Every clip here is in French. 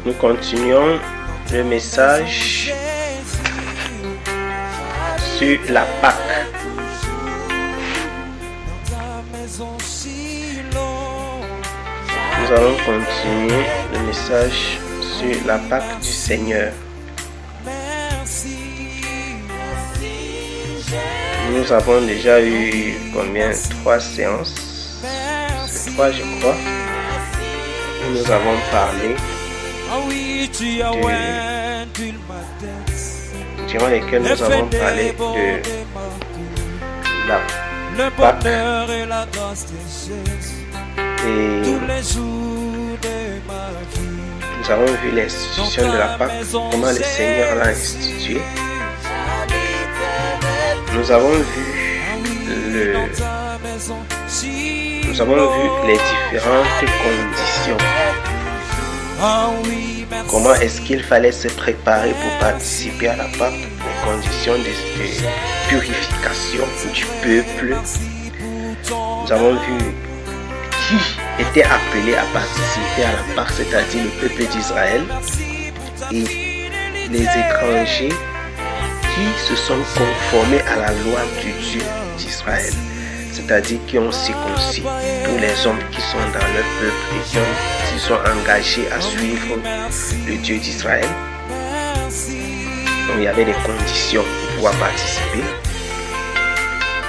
Nous continuons le message sur la Pâque. Nous allons continuer le message sur la Pâque du Seigneur. Nous avons déjà eu combien? 3 séances. C'est 3 je crois. Nous avons parlé durant lesquels nous avons parlé de la Pâque et nous avons vu l'institution de la Pâque, comment le Seigneur l'a instituée. Nous avons vu les différentes conditions. Comment est-ce qu'il fallait se préparer pour participer à la Pâque, les conditions de purification du peuple. Nous avons vu qui était appelé à participer à la Pâque, c'est-à-dire le peuple d'Israël, et les étrangers qui se sont conformés à la loi du Dieu d'Israël, c'est-à-dire qui ont circoncis tous les hommes qui sont dans leur peuple et qui sont engagés à suivre le Dieu d'Israël. Donc il y avait des conditions pour pouvoir participer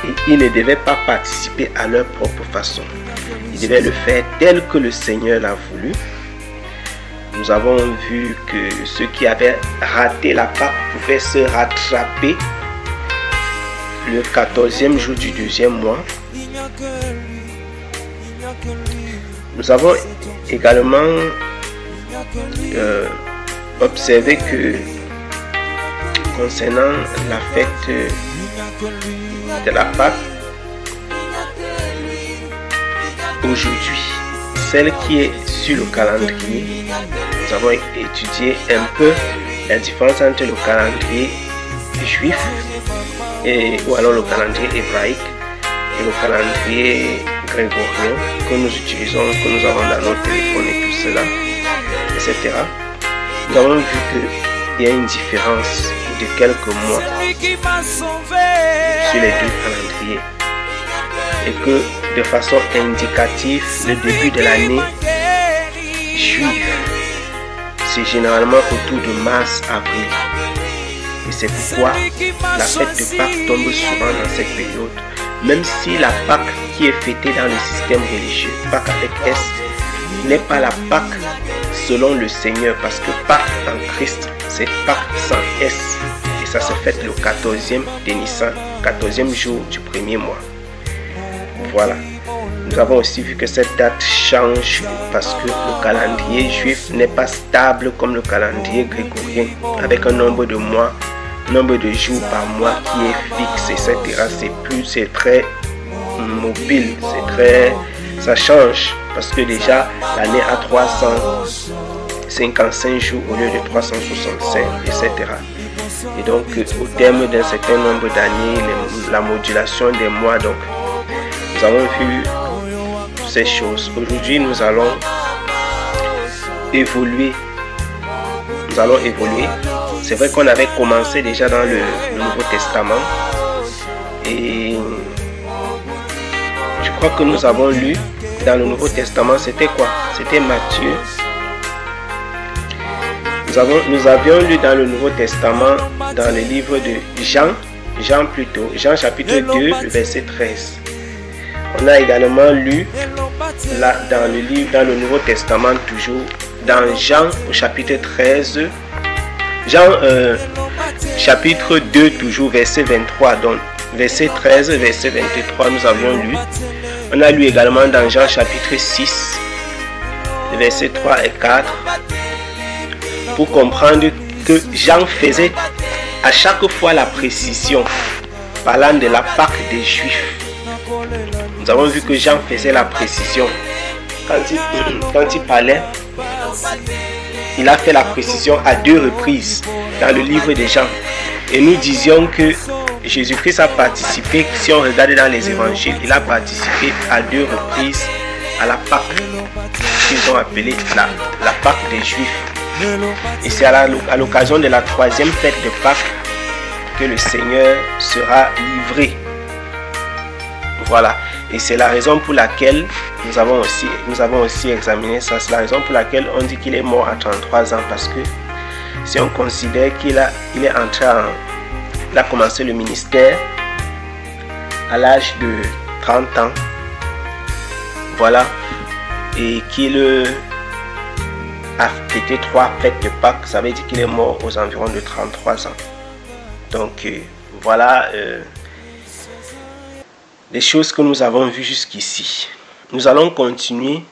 et ils ne devaient pas participer à leur propre façon. Ils devaient le faire tel que le Seigneur l'a voulu. Nous avons vu que ceux qui avaient raté la Pâque pouvaient se rattraper le 14e jour du 2e mois. Nous avons également observé que concernant la fête de la Pâque, aujourd'hui, celle qui est sur le calendrier, nous avons étudié un peu la différence entre le calendrier juif ou alors le calendrier hébraïque et le calendrier grégorien que nous utilisons, que nous avons dans notre téléphone et tout cela, etc. Nous avons vu qu'il y a une différence de quelques mois sur les deux calendriers et que de façon indicative, le début de l'année juive, c'est généralement autour de mars-avril. Et c'est pourquoi la fête de Pâques tombe souvent dans cette période. Même si la Pâque qui est fêtée dans le système religieux, Pâques avec S, n'est pas la Pâque selon le Seigneur, parce que Pâques en Christ, c'est Pâques sans S. Et ça se fête le 14e de Nissan, 14e jour du 1er mois. Voilà. Nous avons aussi vu que cette date change parce que le calendrier juif n'est pas stable comme le calendrier grégorien, avec un nombre de mois, nombre de jours par mois qui est fixe, etc. C'est très mobile, ça change parce que déjà l'année a 355 jours au lieu de 365, etc. Et donc au terme d'un certain nombre d'années, la modulation des mois, donc nous avons vu ces choses. Aujourd'hui, nous allons évoluer. C'est vrai qu'on avait commencé déjà dans le Nouveau Testament. Et je crois que nous avons lu dans le Nouveau Testament, c'était quoi? C'était Matthieu. Nous avions lu dans le Nouveau Testament, dans le livre de Jean chapitre 2, le verset 13. On a également lu là, dans le Nouveau Testament, toujours dans Jean au chapitre 13, chapitre 2, toujours verset 23, donc verset 13, verset 23, nous avions lu. On a lu également dans Jean chapitre 6, versets 3 et 4, pour comprendre que Jean faisait à chaque fois la précision, parlant de la Pâque des Juifs. Nous avons vu que Jean faisait la précision. Quand il parlait, il a fait la précision à 2 reprises dans le livre de Jean. Et nous disions que Jésus-Christ a participé, si on regarde dans les évangiles, il a participé à 2 reprises à la Pâque. qu'ils ont appelé la Pâque des Juifs. Et c'est à l'occasion de la troisième fête de Pâques que le Seigneur sera livré. Voilà. Et c'est la raison pour laquelle nous avons aussi examiné ça. C'est la raison pour laquelle on dit qu'il est mort à 33 ans. Parce que si on considère qu'il a commencé le ministère à l'âge de 30 ans. Voilà. Et qu'il a fêté 3 fêtes de Pâques, ça veut dire qu'il est mort aux environs de 33 ans. Donc voilà les choses que nous avons vues jusqu'ici. Nous allons continuer.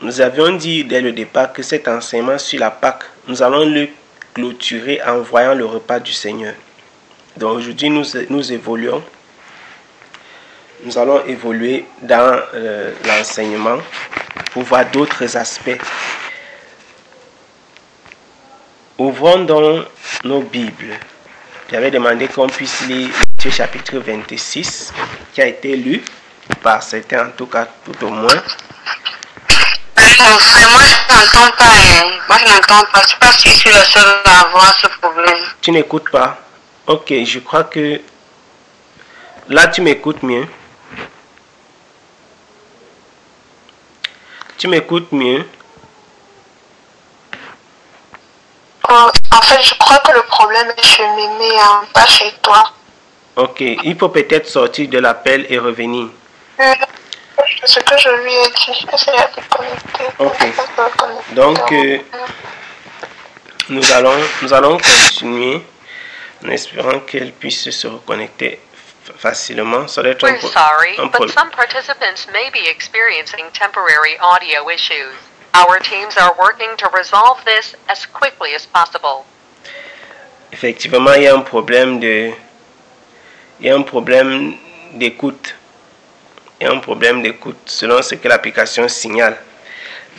Nous avions dit dès le départ que cet enseignement sur la Pâque, nous allons le clôturer en voyant le repas du Seigneur. Donc aujourd'hui nous évoluons. Nous allons évoluer dans l'enseignement pour voir d'autres aspects. Ouvrons donc nos Bibles. J'avais demandé qu'on puisse lire Matthieu chapitre 26, qui a été lu par certains, en tout cas, tout au moins. Moi, je n'entends pas. Moi, je n'entends pas. Je ne sais pas si je suis le seul à avoir ce problème. Tu n'écoutes pas? Ok, je crois que là, tu m'écoutes mieux. Tu m'écoutes mieux? En fait, je crois que le problème est chez Mémé, hein, pas chez toi. Ok, il faut peut-être sortir de l'appel et revenir. Ce que je lui ai dit, c'est à déconnecter. Ok. Donc, nous allons continuer en espérant qu'elle puisse se reconnecter facilement. Ça doit être We're sorry, but some participants may be experiencing temporary audio issues. Our teams are working to resolve this as quickly as possible. Effectivement, il y a un problème d'écoute. Il y a un problème d'écoute selon ce que l'application signale.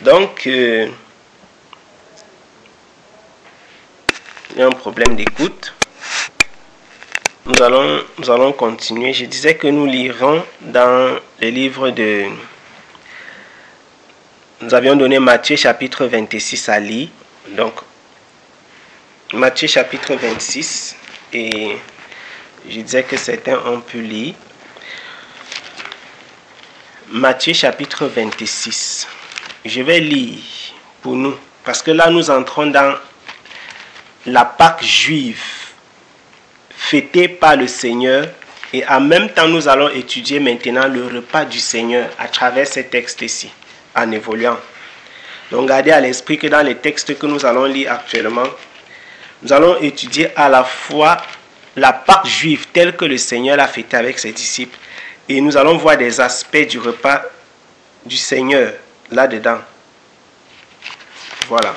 Donc, il y a un problème d'écoute. Nous allons continuer. Je disais que nous lirons dans le livre de... Nous avions donné Matthieu chapitre 26 à lire. Donc, Matthieu chapitre 26. Et je disais que certains ont pu lire. Matthieu chapitre 26. Je vais lire pour nous. Parce que là, nous entrons dans la Pâque juive fêtée par le Seigneur. Et en même temps, nous allons étudier maintenant le repas du Seigneur à travers ces textes ici, en évoluant. Donc, gardez à l'esprit que dans les textes que nous allons lire actuellement, nous allons étudier à la fois la Pâque juive telle que le Seigneur l'a fêtée avec ses disciples. Et nous allons voir des aspects du repas du Seigneur là-dedans. Voilà.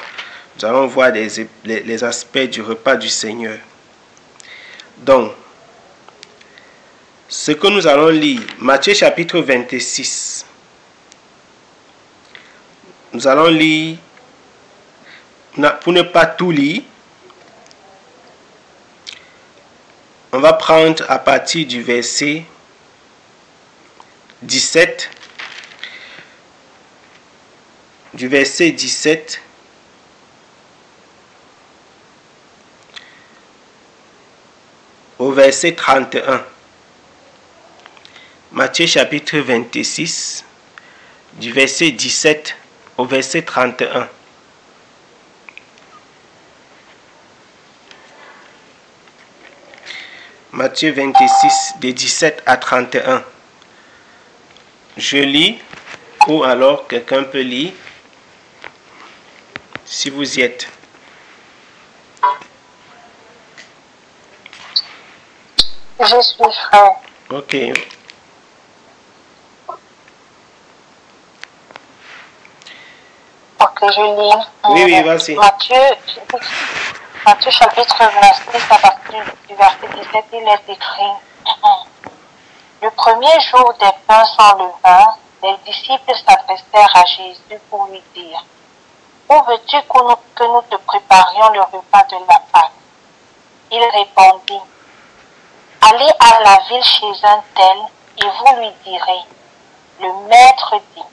Nous allons voir les aspects du repas du Seigneur. Donc, ce que nous allons lire, Matthieu chapitre 26. Nous allons lire, pour ne pas tout lire, on va prendre à partir du verset 17, au verset 31. Matthieu chapitre 26, du verset 17 au verset 31. Matthieu 26, de 17 à 31. Je lis, ou alors quelqu'un peut lire, si vous y êtes. Je suis frère. Ok. Ok, je lis. Oui, vas-y. Matthieu chapitre 26, à partir du verset 17, il est écrit. Le premier jour des pains sans levain, les disciples s'adressèrent à Jésus pour lui dire: Où veux-tu que nous te préparions le repas de la Pâque? Il répondit: Allez à la ville chez un tel et vous lui direz: Le maître dit: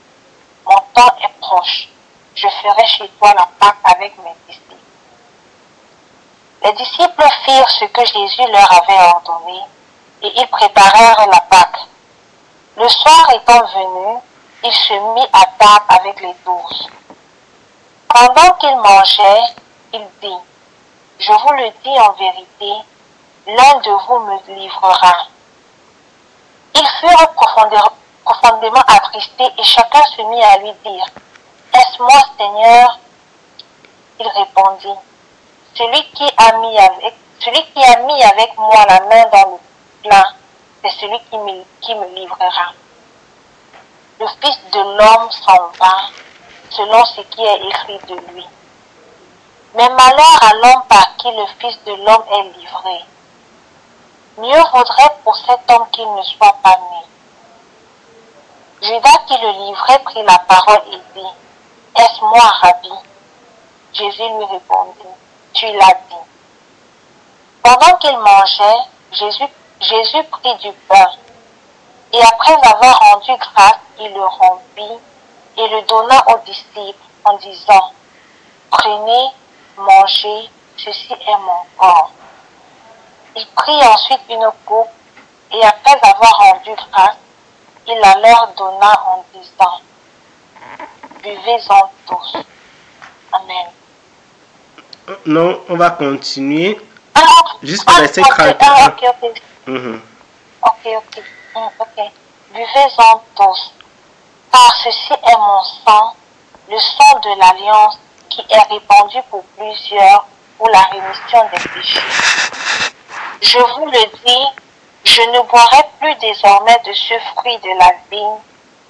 Mon temps est proche, je ferai chez toi la Pâque avec mes disciples. Les disciples firent ce que Jésus leur avait ordonné et ils préparèrent la Pâque. Le soir étant venu, il se mit à table avec les 12. Pendant qu'il mangeait, il dit, « Je vous le dis en vérité, l'un de vous me livrera. » Ils furent profondément attristés et chacun se mit à lui dire, « Est-ce moi, Seigneur ?» Il répondit, « Celui qui a mis avec moi la main dans le plat, c'est celui qui me livrera. » Le Fils de l'homme s'en va, selon ce qui est écrit de lui. Mais malheur à l'homme par qui le Fils de l'homme est livré. Mieux vaudrait pour cet homme qu'il ne soit pas né. Judas qui le livrait prit la parole et dit, « Est-ce moi, Rabbi ?» Jésus lui répondit, « Tu l'as dit. » Pendant qu'il mangeait, Jésus prit du pain, et après avoir rendu grâce, il le rompit et le donna aux disciples en disant, « Prenez, mangez, ceci est mon corps. » Il prit ensuite une coupe, et après avoir rendu grâce, il la leur donna en disant, « Buvez-en tous. » Amen. Non, on va continuer jusqu'au verset 31. Ok. Buvez-en tous, car ceci est mon sang, le sang de l'alliance qui est répandu pour plusieurs pour la rémission des péchés. Je vous le dis, je ne boirai plus désormais de ce fruit de la vigne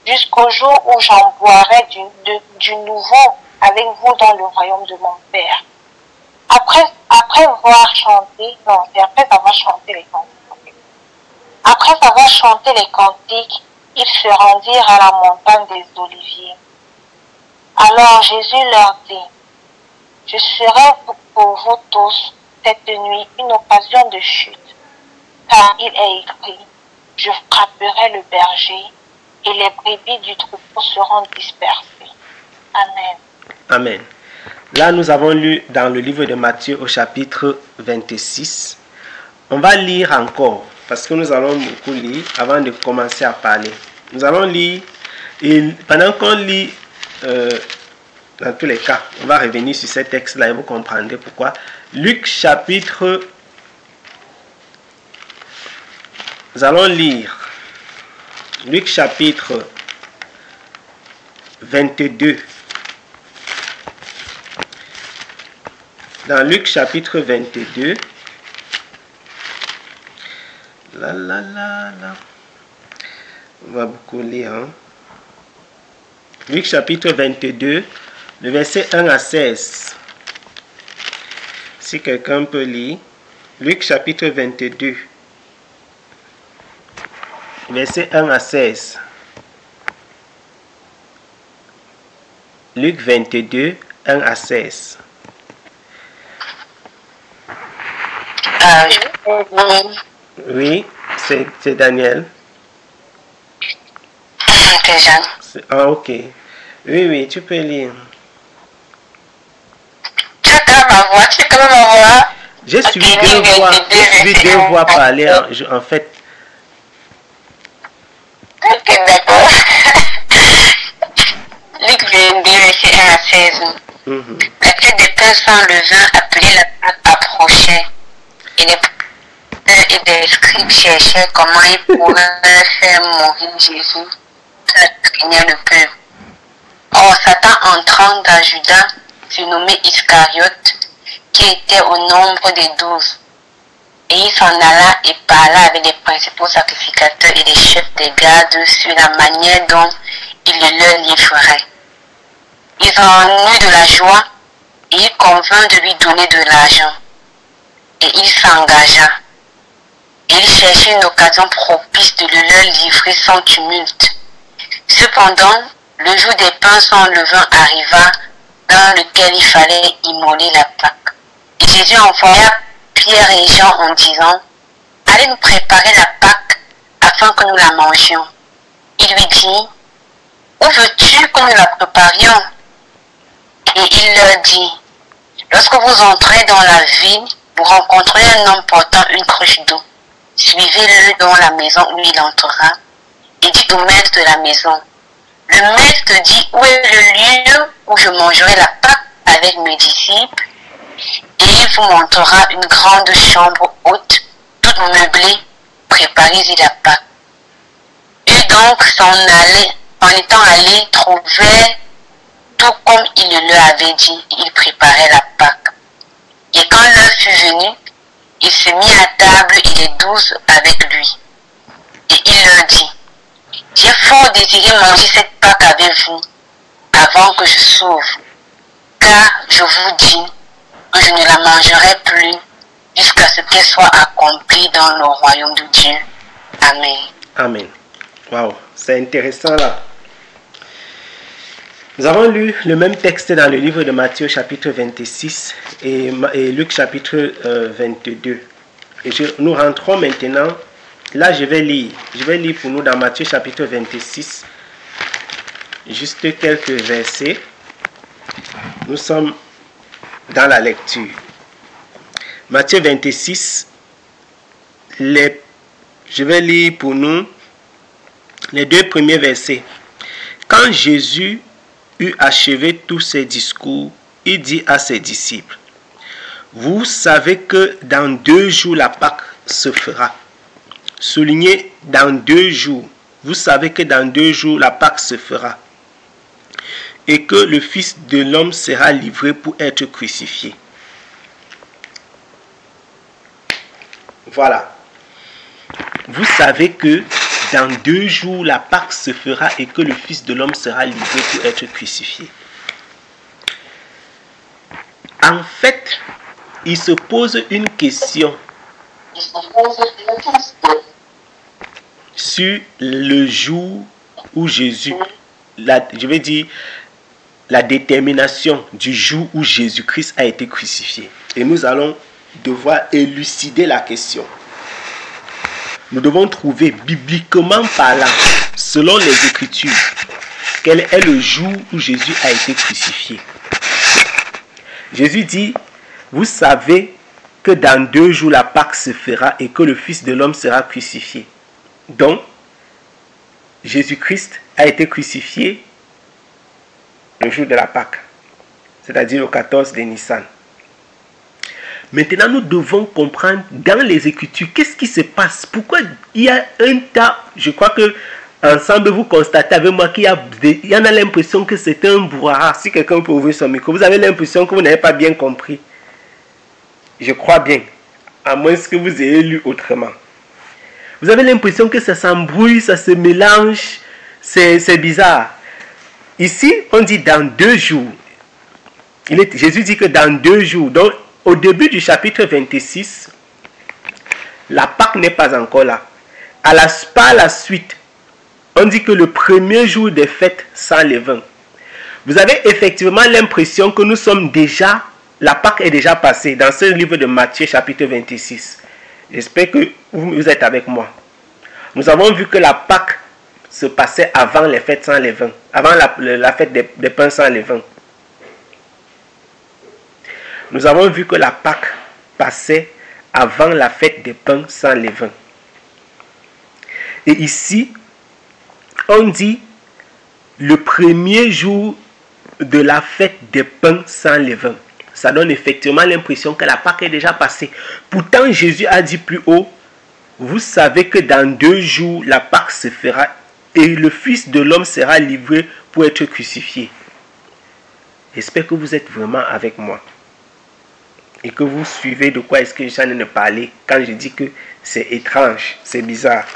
jusqu'au jour où j'en boirai du nouveau avec vous dans le royaume de mon Père. Après avoir chanté les cantiques, ils se rendirent à la montagne des Oliviers. Alors Jésus leur dit, « Je serai pour vous tous cette nuit une occasion de chute, car il est écrit, je frapperai le berger et les brebis du troupeau seront dispersées. » Amen. Amen. Là, nous avons lu dans le livre de Matthieu au chapitre 26. On va lire encore, parce que nous allons beaucoup lire avant de commencer à parler. Nous allons lire, et pendant qu'on lit, dans tous les cas, on va revenir sur ces textes-là et vous comprendrez pourquoi. Luc chapitre... Nous allons lire Luc chapitre 22. Dans Luc chapitre 22, on va beaucoup lire. Luc chapitre 22, le verset 1 à 16. Si quelqu'un peut lire, Luc chapitre 22, verset 1 à 16. Luc 22, 1 à 16. Oui, c'est Daniel. C'est Jeanne. Ah, ok. Oui, tu peux lire. Tu as quand même ma voix. J'ai suivi deux voix parler en fait. Ok, d'accord. Luc 22, verset 1 à 16. La fête des pains sans levain appelée la Pâque approchait. Et les prêtres et des scribes cherchaient comment ils pourraient faire mourir Jésus. Ça craignait le peuple. Or, Satan entrant dans Judas, surnommé Iscariote, qui était au nombre des 12. Et il s'en alla et parla avec les principaux sacrificateurs et les chefs des gardes sur la manière dont il le leur livrerait. Ils en eurent de la joie et il convint de lui donner de l'argent. Et il s'engagea. Et il cherchait une occasion propice de le leur livrer sans tumulte. Cependant, le jour des pains sans levain arriva, dans lequel il fallait immoler la Pâque. Et Jésus envoya Pierre et Jean en disant, « Allez nous préparer la Pâque afin que nous la mangions. » Il lui dit, « Où veux-tu que nous la préparions ?» Et il leur dit, lorsque vous entrez dans la ville, vous rencontrez un homme portant une cruche d'eau. Suivez-le dans la maison où il entrera et dites au maître de la maison, le maître dit, où est le lieu où je mangerai la Pâque avec mes disciples? Et il vous montrera une grande chambre haute, toute meublée, préparez-y la Pâque. Et donc, en étant allés, trouvaient tout comme il le leur avait dit, il préparait la Pâque. Et quand l'heure fut venue, il se mit à table et les 12 avec lui. Et il leur dit, j'ai fort désiré manger cette Pâque avec vous, avant que je s'ouvre, car je vous dis que je ne la mangerai plus jusqu'à ce qu'elle soit accomplie dans le royaume de Dieu. Amen. Amen. Waouh, c'est intéressant là. Nous avons lu le même texte dans le livre de Matthieu chapitre 26 et Luc chapitre 22. Et nous rentrons maintenant, là je vais lire pour nous dans Matthieu chapitre 26, juste quelques versets. Nous sommes dans la lecture. Matthieu 26, je vais lire pour nous les 2 premiers versets. Quand Jésus eut achevé tous ses discours, il dit à ses disciples, vous savez que dans 2 jours la Pâque se fera. Soulignez dans 2 jours. Vous savez que dans 2 jours la Pâque se fera. Et que le Fils de l'homme sera livré pour être crucifié. Voilà. Vous savez que dans 2 jours, la Pâque se fera et que le Fils de l'homme sera livré pour être crucifié. En fait, il se pose une question sur le jour où Jésus, je vais dire, la détermination du jour où Jésus-Christ a été crucifié. Et nous allons devoir élucider la question. Nous devons trouver bibliquement parlant, selon les Écritures, quel est le jour où Jésus a été crucifié. Jésus dit, vous savez que dans 2 jours la Pâque se fera et que le Fils de l'homme sera crucifié. Donc, Jésus-Christ a été crucifié le jour de la Pâque, c'est-à-dire le 14 de Nissan. Maintenant, nous devons comprendre dans les Écritures qu'est-ce qui se passe. Pourquoi il y a un tas, je crois que ensemble vous constatez avec moi qu'il y en a l'impression que c'est un brouhaha. Si quelqu'un peut ouvrir son micro, vous avez l'impression que vous n'avez pas bien compris. Je crois bien, à moins que vous ayez lu autrement. Vous avez l'impression que ça s'embrouille, ça se mélange, c'est bizarre. Ici, on dit dans 2 jours. Jésus dit que dans 2 jours, donc au début du chapitre 26, la Pâque n'est pas encore là. Par la suite, on dit que le premier jour des fêtes sans levain. Vous avez effectivement l'impression que nous sommes déjà, la Pâque est déjà passée dans ce livre de Matthieu chapitre 26. J'espère que vous êtes avec moi. Nous avons vu que la Pâque se passait avant les fêtes sans levain, avant la fête des pains sans levain. Nous avons vu que la Pâque passait avant la fête des pains sans levain. Et ici, on dit le premier jour de la fête des pains sans levain. Ça donne effectivement l'impression que la Pâque est déjà passée. Pourtant, Jésus a dit plus haut, vous savez que dans 2 jours, la Pâque se fera et le Fils de l'homme sera livré pour être crucifié. J'espère que vous êtes vraiment avec moi. Et que vous suivez de quoi est-ce que je suis en train de parler quand je dis que c'est étrange, c'est bizarre.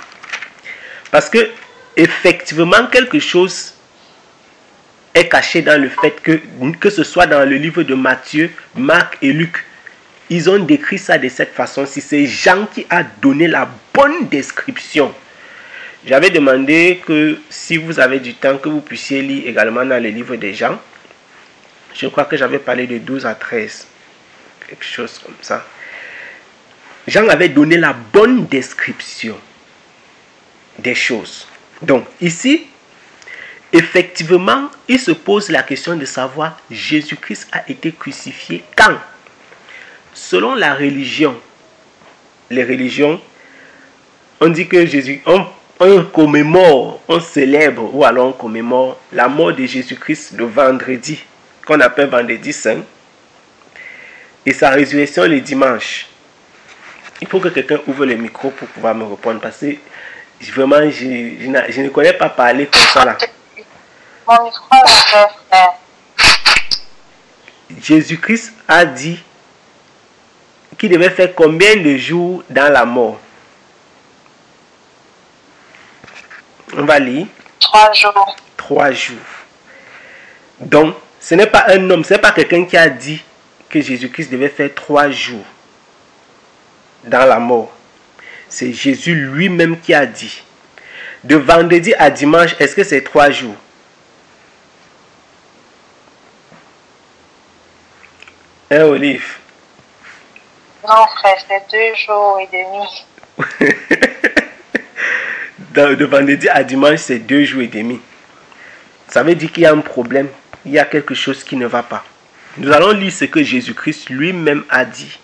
Parce que, effectivement, quelque chose est caché dans le fait que ce soit dans le livre de Matthieu, Marc et Luc, ils ont décrit ça de cette façon-ci. C'est Jean qui a donné la bonne description. J'avais demandé que si vous avez du temps, que vous puissiez lire également dans le livre de Jean. Je crois que j'avais parlé de 12 à 13. Quelque chose comme ça. Jean avait donné la bonne description des choses. Donc, ici, effectivement, il se pose la question de savoir Jésus-Christ a été crucifié quand? Selon la religion, les religions, on dit que on commémore, on célèbre ou alors on commémore la mort de Jésus-Christ le vendredi, qu'on appelle vendredi saint, et sa résurrection le dimanche. Il faut que quelqu'un ouvre le micro pour pouvoir me répondre parce que vraiment je ne connais pas parler comme ça là. Mon micro est frère. Jésus-Christ a dit qu'il devait faire combien de jours dans la mort? On va lire. 3 jours. 3 jours. Donc, ce n'est pas un homme, ce n'est pas quelqu'un qui a dit que Jésus-Christ devait faire 3 jours dans la mort. C'est Jésus lui-même qui a dit. De vendredi à dimanche, est-ce que c'est 3 jours? Hein, Olive? Non, frère, c'est 2 jours et demi. De vendredi à dimanche, c'est 2 jours et demi. Ça veut dire qu'il y a un problème. Il y a quelque chose qui ne va pas. Nous allons lire ce que Jésus-Christ lui-même a dit.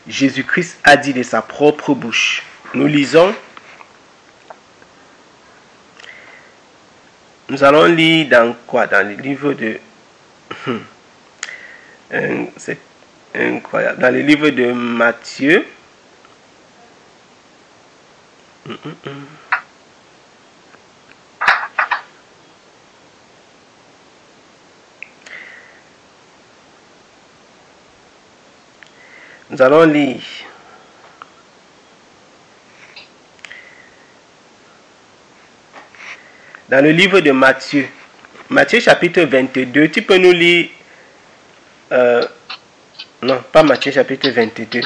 Jésus-Christ a dit de sa propre bouche. Nous lisons. Nous allons lire dans quoi? Dans le livre de... C'est incroyable. Dans le livre de Matthieu. Nous allons lire dans le livre de Matthieu. Matthieu chapitre 22. Tu peux nous lire... non, pas Matthieu chapitre 22.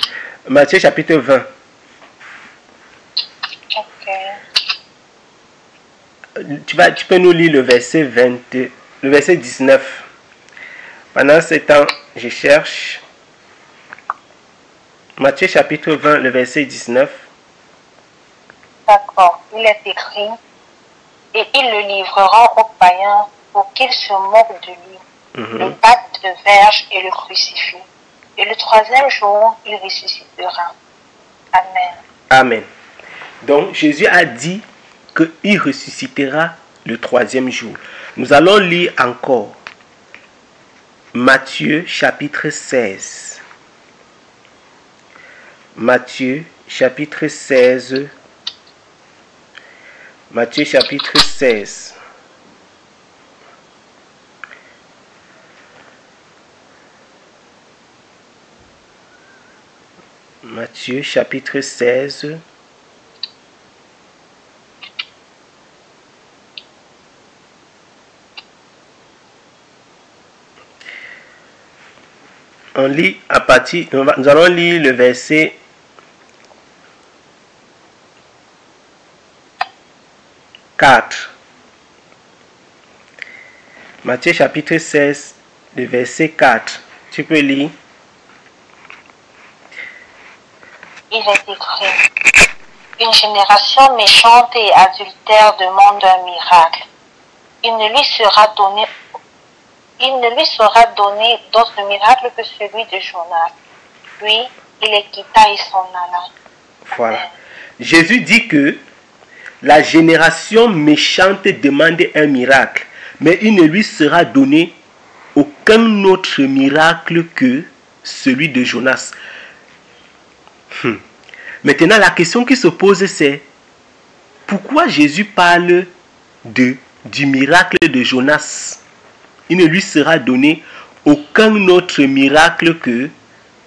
Matthieu chapitre 20. Tu peux nous lire le verset 19. Pendant ce temps, je cherche Matthieu chapitre 20, le verset 19. D'accord, il est écrit, et ils le livreront aux païens pour qu'ils se moquent de lui, le battent de verge et le crucifient. Et le 3e jour, il ressuscitera. Amen. Amen. Donc, Jésus a dit qu'il ressuscitera le 3e jour. Nous allons lire encore Matthieu chapitre 16. Matthieu chapitre 16. Matthieu chapitre 16. Matthieu chapitre 16. On lit à partir, nous allons lire le verset 4. Matthieu chapitre 16, le verset 4. Tu peux lire. Il est écrit, une génération méchante et adultère demande un miracle. Il ne lui sera donné d'autre miracle que celui de Jonas. Puis, il les quitta et s'en alla. Voilà. Jésus dit que la génération méchante demande un miracle, mais il ne lui sera donné aucun autre miracle que celui de Jonas. Maintenant, la question qui se pose, c'est pourquoi Jésus parle du miracle de Jonas? Il ne lui sera donné aucun autre miracle que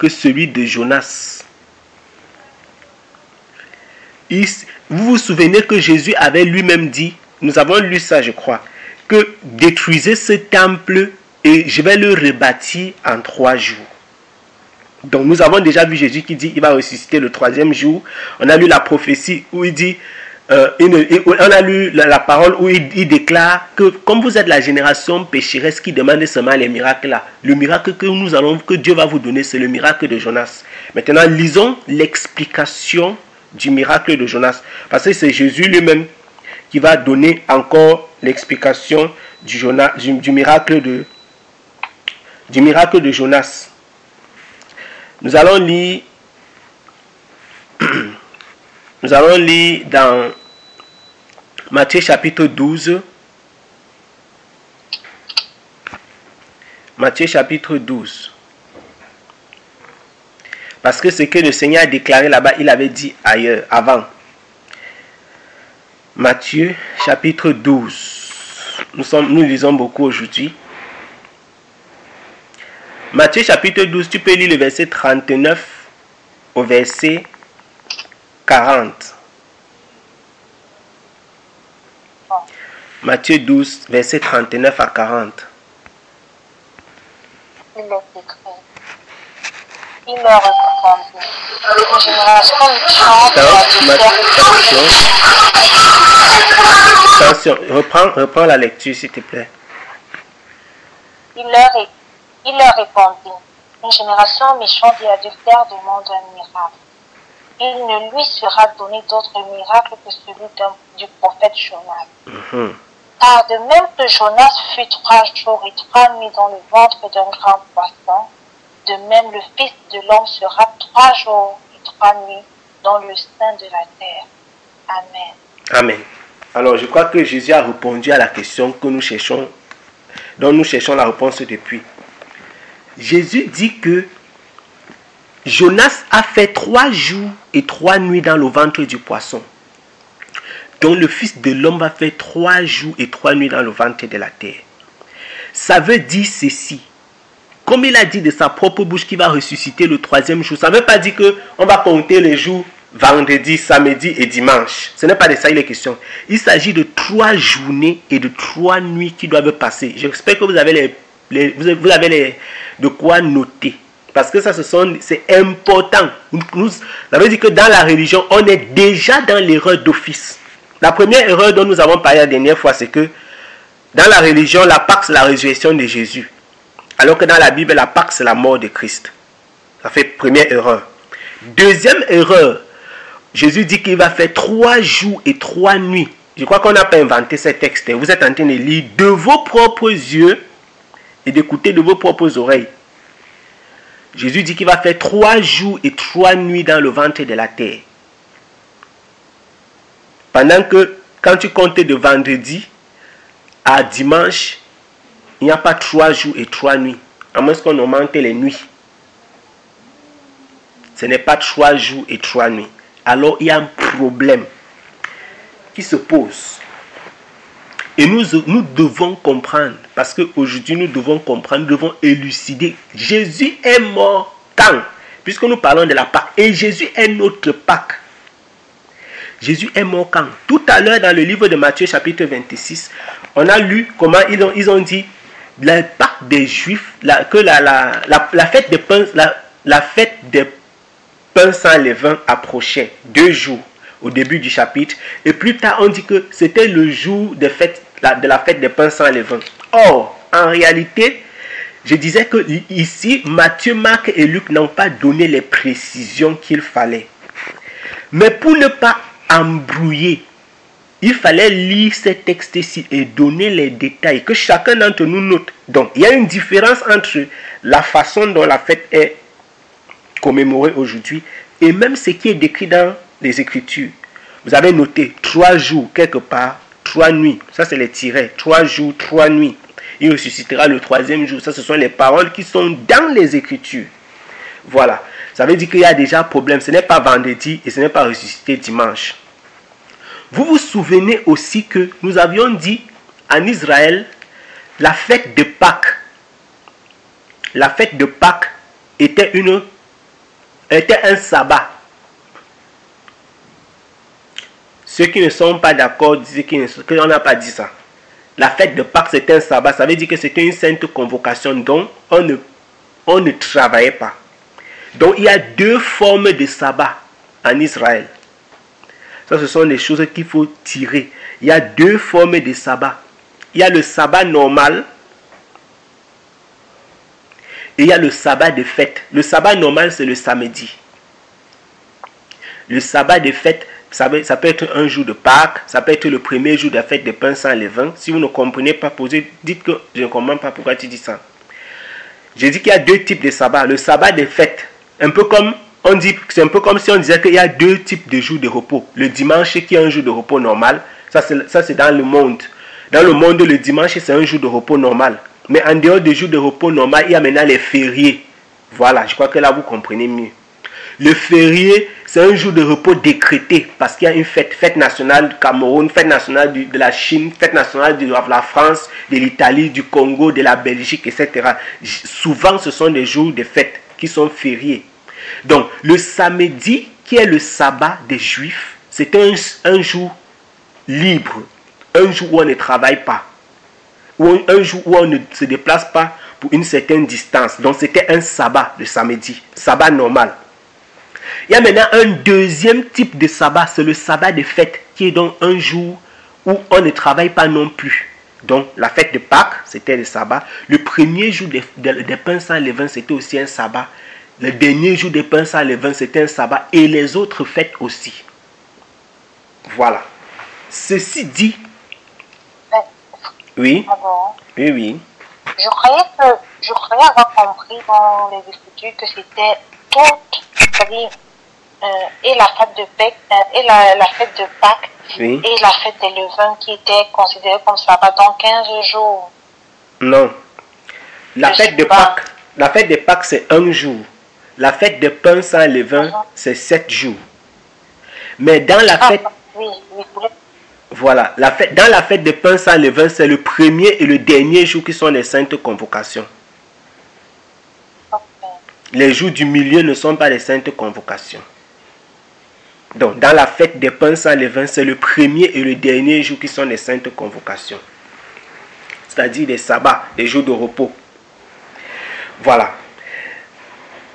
celui de Jonas. Vous vous souvenez que Jésus avait lui-même dit, nous avons lu ça je crois, que détruisez ce temple et je vais le rebâtir en 3 jours. Donc nous avons déjà vu Jésus qui dit il va ressusciter le 3e jour. On a lu la prophétie où il dit, on a lu la parole où il déclare que comme vous êtes la génération pécheresse qui demande seulement les miracles là, le miracle que Dieu va vous donner, c'est le miracle de Jonas. Maintenant lisons l'explication du miracle de Jonas, parce que c'est Jésus lui-même qui va donner encore l'explication du miracle de Jonas. Nous allons lire dans Matthieu chapitre 12. Matthieu chapitre 12. Parce que ce que le Seigneur a déclaré là-bas, il avait dit ailleurs, avant. Matthieu chapitre 12. Nous lisons beaucoup aujourd'hui. Matthieu chapitre 12, tu peux lire le verset 39 au verset 40. Matthieu 12, verset 39 à 40. Il est écrit. Il leur répondit. Une génération méchante Attention, reprends la lecture s'il te plaît. Il leur répondit. Une génération méchante et adultère demande un miracle. Il ne lui sera donné d'autre miracle que celui du prophète Jonas. Car de même que Jonas fut 3 jours et 3 nuits dans le ventre d'un grand poisson, de même le Fils de l'homme sera 3 jours et 3 nuits dans le sein de la terre. Amen. Amen. Alors je crois que Jésus a répondu à la question que nous cherchons, dont nous cherchons la réponse depuis. Jésus dit que Jonas a fait 3 jours et 3 nuits dans le ventre du poisson. Donc le Fils de l'homme va faire 3 jours et 3 nuits dans le ventre de la terre. Ça veut dire ceci. Comme il a dit de sa propre bouche qu'il va ressusciter le 3e jour, ça ne veut pas dire qu'on va compter les jours vendredi, samedi et dimanche. Ce n'est pas de ça il est question. Il s'agit de 3 journées et de 3 nuits qui doivent passer. J'espère que vous avez de quoi noter. Parce que ça, c'est important. Ça veut dire que dans la religion, on est déjà dans l'erreur d'office. La première erreur dont nous avons parlé la dernière fois, c'est que dans la religion, la Pâque, c'est la résurrection de Jésus. Alors que dans la Bible, la Pâque, c'est la mort de Christ. Ça fait première erreur. Deuxième erreur, Jésus dit qu'il va faire 3 jours et 3 nuits. Je crois qu'on n'a pas inventé ce texte. Vous êtes en train de lire de vos propres yeux et d'écouter de vos propres oreilles. Jésus dit qu'il va faire 3 jours et 3 nuits dans le ventre de la terre. Pendant que, quand tu comptes de vendredi à dimanche, il n'y a pas 3 jours et 3 nuits. À moins qu'on augmente les nuits. Ce n'est pas 3 jours et 3 nuits. Alors il y a un problème qui se pose. Et nous devons comprendre, parce qu'aujourd'hui nous devons comprendre, nous devons élucider. Jésus est mort quand? Puisque nous parlons de la Pâque. Et Jésus est notre Pâque. Jésus est mort quand? Tout à l'heure dans le livre de Matthieu chapitre 26, on a lu comment ils ont dit la Pâque des Juifs, que la fête des pains, la fête des pains sans levain approchait 2 jours au début du chapitre. Et plus tard, on dit que c'était le jour de la fête des pains sans levain. Or, en réalité, je disais que ici, Matthieu, Marc et Luc n'ont pas donné les précisions qu'il fallait. Mais pour ne pas embrouiller, il fallait lire ces textes-ci et donner les détails, que chacun d'entre nous note. Donc, il y a une différence entre la façon dont la fête est commémorée aujourd'hui et même ce qui est décrit dans les Écritures. Vous avez noté 3 jours quelque part, 3 nuits. Ça, c'est les tirets. 3 jours, 3 nuits. Il ressuscitera le 3e jour. Ça, ce sont les paroles qui sont dans les Écritures. Voilà. Ça veut dire qu'il y a déjà un problème. Ce n'est pas vendredi et ce n'est pas ressuscité dimanche. Vous vous souvenez aussi que nous avions dit en Israël, la fête de Pâques. La fête de Pâques était un sabbat. Ceux qui ne sont pas d'accord disent qu'on n'a pas dit ça. La fête de Pâques c'était un sabbat. Ça veut dire que c'était une sainte convocation dont on ne travaillait pas. Donc il y a 2 formes de sabbat en Israël. Ça, ce sont des choses qu'il faut tirer. Il y a 2 formes de sabbat. Il y a le sabbat normal et il y a le sabbat de fête. Le sabbat normal, c'est le samedi. Le sabbat des fêtes, ça peut être un jour de Pâques, ça peut être le premier jour de la fête des pains sans levain. Si vous ne comprenez pas, dites que je ne comprends pas pourquoi tu dis ça. J'ai dit qu'il y a deux types de sabbats. Le sabbat des fêtes, c'est un peu comme si on disait qu'il y a deux types de jours de repos. Le dimanche qui est un jour de repos normal, ça c'est dans le monde. Dans le monde, le dimanche c'est un jour de repos normal. Mais en dehors des jours de repos normal, il y a maintenant les fériés. Voilà, je crois que là vous comprenez mieux. Le férié, c'est un jour de repos décrété parce qu'il y a une fête nationale du Cameroun, fête nationale de la Chine, fête nationale de la France, de l'Italie, du Congo, de la Belgique, etc. Souvent, ce sont des jours de fête qui sont fériés. Donc, le samedi, qui est le sabbat des Juifs, c'est un jour libre, un jour où on ne travaille pas, ou un jour où on ne se déplace pas pour une certaine distance. Donc, c'était un sabbat le samedi, sabbat normal. Il y a maintenant un deuxième type de sabbat, c'est le sabbat de fête, qui est donc un jour où on ne travaille pas non plus. Donc la fête de Pâques, c'était le sabbat. Le premier jour des pains sans levain, c'était aussi un sabbat. Le dernier jour des pains sans levain, c'était un sabbat. Et les autres fêtes aussi. Voilà. Ceci dit... Oui. Oui, oui. Je croyais avoir compris dans les Écritures que c'était toutes, et la fête de Pâques, la fête de Pâques, oui, et la fête des levains qui étaient considérées comme sabbat, donc 15 jours. Non. La fête de Pâques, c'est un jour. La fête de pain sans levain, c'est 7 jours. Mais dans la fête... Oui. Voilà. Dans la fête de pain sans levain, c'est le premier et le dernier jour qui sont les saintes convocations. Les jours du milieu ne sont pas les saintes convocations. Donc, dans la fête des pains sans levain, c'est le premier et le dernier jour qui sont les saintes convocations. C'est-à-dire les sabbats, les jours de repos. Voilà.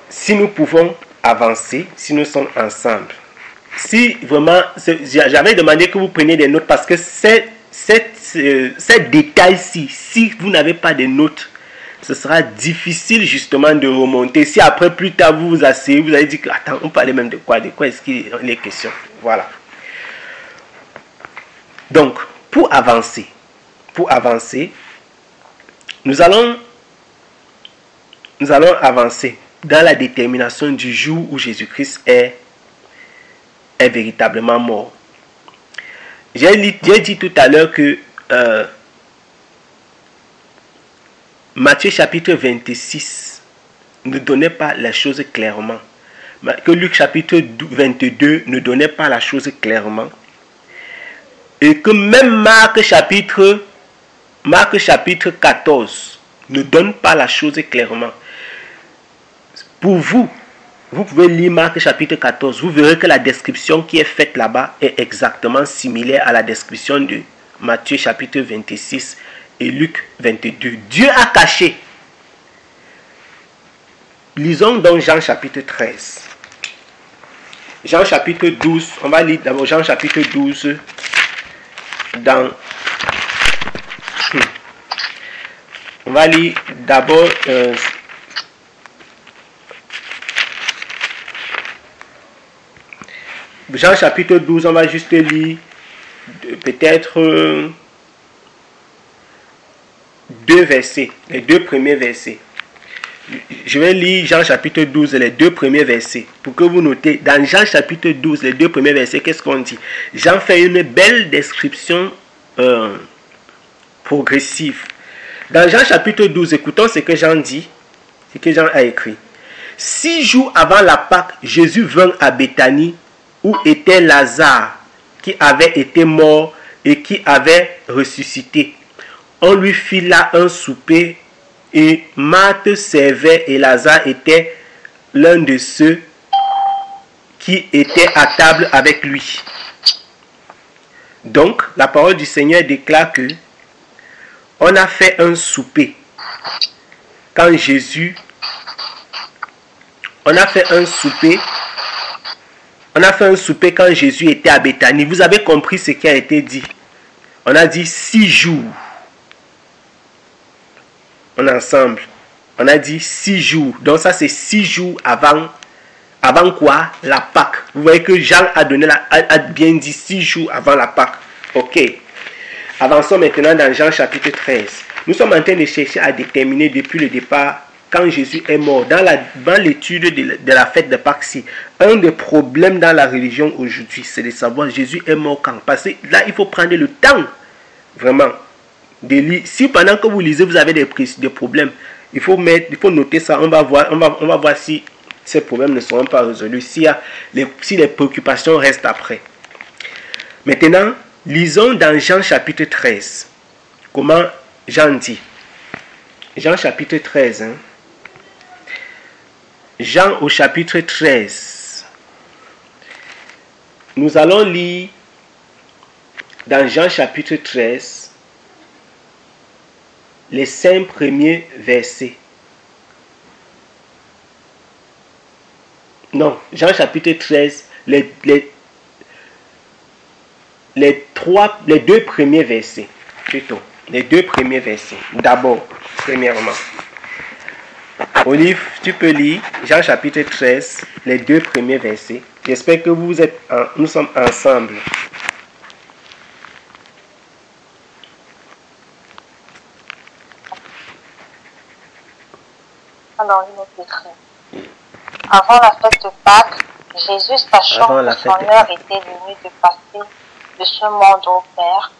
Si nous pouvons avancer, si nous sommes ensemble. Si vraiment, j'avais demandé que vous preniez des notes parce que ces détails-ci, si vous n'avez pas de notes, ce sera difficile justement de remonter. Si après, plus tard, vous vous asseyez, vous allez dire que, attends, on parlait même de quoi est-ce qu'il est question. Voilà. Donc, pour avancer, nous allons avancer dans la détermination du jour où Jésus-Christ est véritablement mort. J'ai dit tout à l'heure que Matthieu chapitre 26 ne donnait pas la chose clairement. Que Luc chapitre 22 ne donnait pas la chose clairement. Et que même Marc chapitre 14 ne donne pas la chose clairement. Pour vous pouvez lire Marc chapitre 14. Vous verrez que la description qui est faite là-bas est exactement similaire à la description de Matthieu chapitre 26 et Luc 22. Dieu a caché. Lisons donc Jean chapitre 13. Jean chapitre 12. On va lire d'abord Jean chapitre 12 on va lire d'abord Jean chapitre 12, on va juste lire peut-être 2 versets, les 2 premiers versets. Je vais lire Jean chapitre 12, les 2 premiers versets, pour que vous notez. Dans Jean chapitre 12, les 2 premiers versets, qu'est-ce qu'on dit? Jean fait une belle description progressive. Dans Jean chapitre 12, écoutons ce que Jean dit, ce que Jean a écrit. 6 jours avant la Pâque, Jésus vint à Béthanie, où était Lazare, qui avait été mort et qui avait ressuscité. On lui fit là un souper, et Marthe servait et Lazare était l'un de ceux qui étaient à table avec lui. Donc, la parole du Seigneur déclare que on a fait un souper quand Jésus... On a fait un souper quand Jésus était à Béthanie. Vous avez compris ce qui a été dit. On a dit 6 jours. On est ensemble. On a dit 6 jours. Donc ça c'est 6 jours avant Avant quoi? La Pâque. Vous voyez que Jean a donné a bien dit 6 jours avant la Pâque. Ok. Avançons maintenant dans Jean chapitre 13. Nous sommes en train de chercher à déterminer depuis le départ quand Jésus est mort. Dans l'étude de la fête de Pâques, un des problèmes dans la religion aujourd'hui, c'est de savoir Jésus est mort quand. Parce que là, il faut prendre le temps, vraiment, de lire. Si pendant que vous lisez, vous avez des problèmes, il faut noter ça. On va voir si ces problèmes ne seront pas résolus, si les préoccupations restent après. Maintenant, lisons dans Jean chapitre 13. Comment Jean dit? Jean chapitre 13. Hein? Jean au chapitre 13. Nous allons lire dans Jean chapitre 13 les 5 premiers versets. Non, Jean chapitre 13, les 2 premiers versets. Plutôt, les 2 premiers versets. D'abord, premièrement. Olive, tu peux lire Jean chapitre 13, les 2 premiers versets. J'espère que nous sommes ensemble. Alors, il est écrit. Avant la fête de Pâques, Jésus, sachant que son heure était venue de passer de ce monde au Père,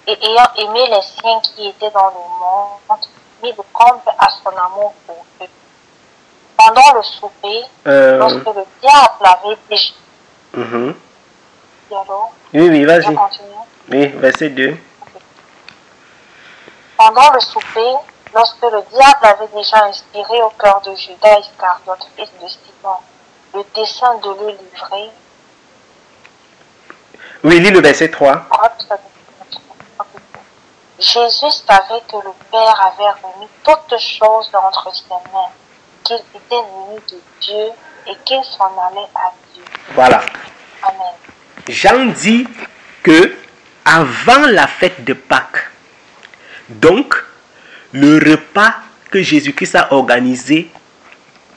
et ayant aimé les siens qui étaient dans le monde, mit le comble à son amour pour eux. Pendant le souper, lorsque le diable avait déjà... Oui, vas-y. Oui, verset 2. Pendant le souper, lorsque le diable avait déjà inspiré au cœur de Judas Iscariote, fils de Simon, le dessein de le livrer. Oui, lis le verset 3. Jésus savait que le Père avait remis toutes choses entre ses mains, qu'il était venu de Dieu et qu'il s'en allait à Dieu. Voilà. Amen. Jean dit que avant la fête de Pâques, donc le repas que Jésus-Christ a organisé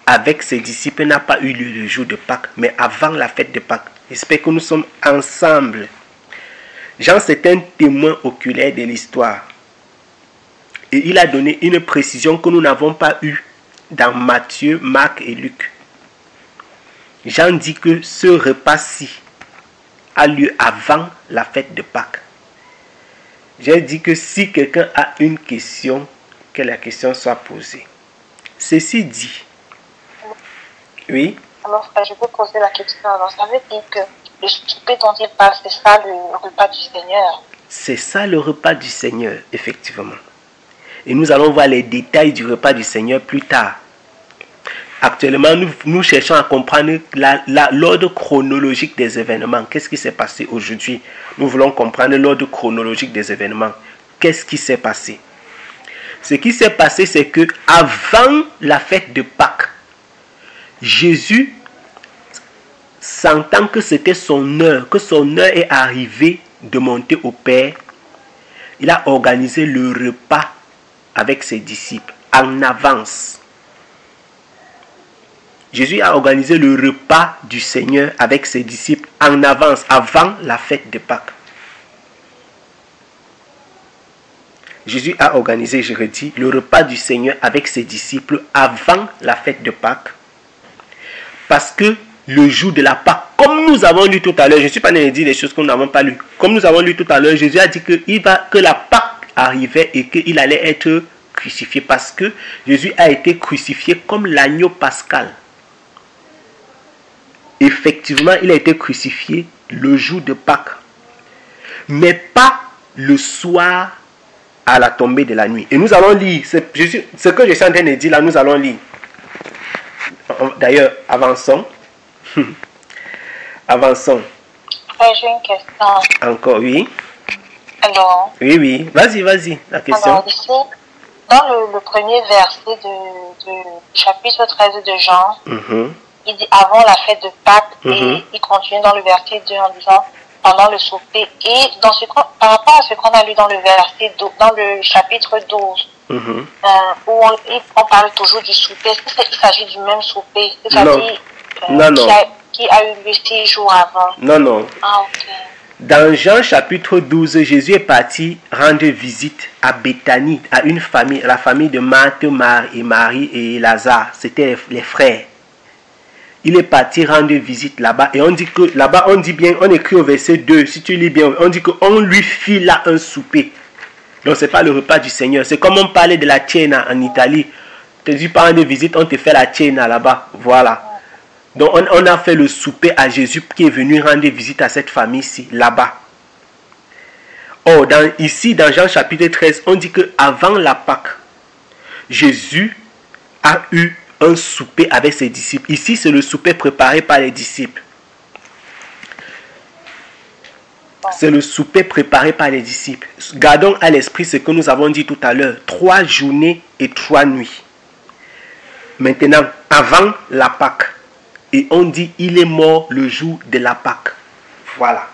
avec ses disciples n'a pas eu lieu le jour de Pâques, mais avant la fête de Pâques. J'espère que nous sommes ensemble. Jean, c'est un témoin oculaire de l'histoire. Et il a donné une précision que nous n'avons pas eue dans Matthieu, Marc et Luc. Jean dit que ce repas-ci a lieu avant la fête de Pâques. J'ai dit que si quelqu'un a une question, que la question soit posée. Ceci dit. Oui? Alors, je peux poser la question. Alors, ça veut dire que le souper dont il parle, c'est ça le repas du Seigneur? C'est ça le repas du Seigneur, effectivement. Et nous allons voir les détails du repas du Seigneur plus tard. Actuellement, nous cherchons à comprendre l'ordre chronologique des événements. Qu'est-ce qui s'est passé aujourd'hui? Nous voulons comprendre l'ordre chronologique des événements. Qu'est-ce qui s'est passé? Ce qui s'est passé, c'est que avant la fête de Pâques, Jésus, sentant que c'était son heure, que son heure est arrivée de monter au Père, il a organisé le repas avec ses disciples en avance. Jésus a organisé le repas du Seigneur avec ses disciples en avance, avant la fête de Pâques. Jésus a organisé, je redis, le repas du Seigneur avec ses disciples avant la fête de Pâques. Parce que le jour de la Pâque, comme nous avons lu tout à l'heure, je ne suis pas en train de dire des choses que nous n'avons pas lues. Comme nous avons lu tout à l'heure, Jésus a dit que la Pâque arrivait et qu'il allait être crucifié. Parce que Jésus a été crucifié comme l'agneau pascal. Effectivement, il a été crucifié le jour de Pâques. Mais pas le soir à la tombée de la nuit. Et nous allons lire. Ce que je suis en train de dire là, nous allons lire. D'ailleurs, avançons. Avançons. J'ai une question. Encore, oui. Alors. Oui. Vas-y, la question. Alors, ici, dans le premier verset du chapitre 13 de Jean, il dit avant la fête de Pâques, et il continue dans le verset 2 en disant pendant le souper. Et par rapport à ce qu'on a lu dans dans le chapitre 12, où on parle toujours du souper, est-ce qu'il s'agit du même souper? C'est-à-dire Non, non. Qui a eu lieu 6 jours avant. Non, non. Ah, ok. Dans Jean chapitre 12, Jésus est parti rendre visite à Béthanie, à une famille, la famille de Marthe, Marie et Lazare. C'était les frères. Il est parti rendre visite là-bas. Et on dit que là-bas, on dit bien, on écrit au verset 2, si tu lis bien, on dit qu'on lui fit là un souper. Donc, ce n'est pas le repas du Seigneur. C'est comme on parlait de la cena en Italie. Tu dis pas rendre visite, on te fait la cena là-bas. Voilà. Donc, on a fait le souper à Jésus qui est venu rendre visite à cette famille-ci, là-bas. Or, ici, dans Jean chapitre 13, on dit qu'avant la Pâque, Jésus a eu un souper avec ses disciples. Ici, c'est le souper préparé par les disciples. C'est le souper préparé par les disciples. Gardons à l'esprit ce que nous avons dit tout à l'heure. 3 journées et 3 nuits. Maintenant, avant la Pâque. Et on dit, il est mort le jour de la Pâque. Voilà.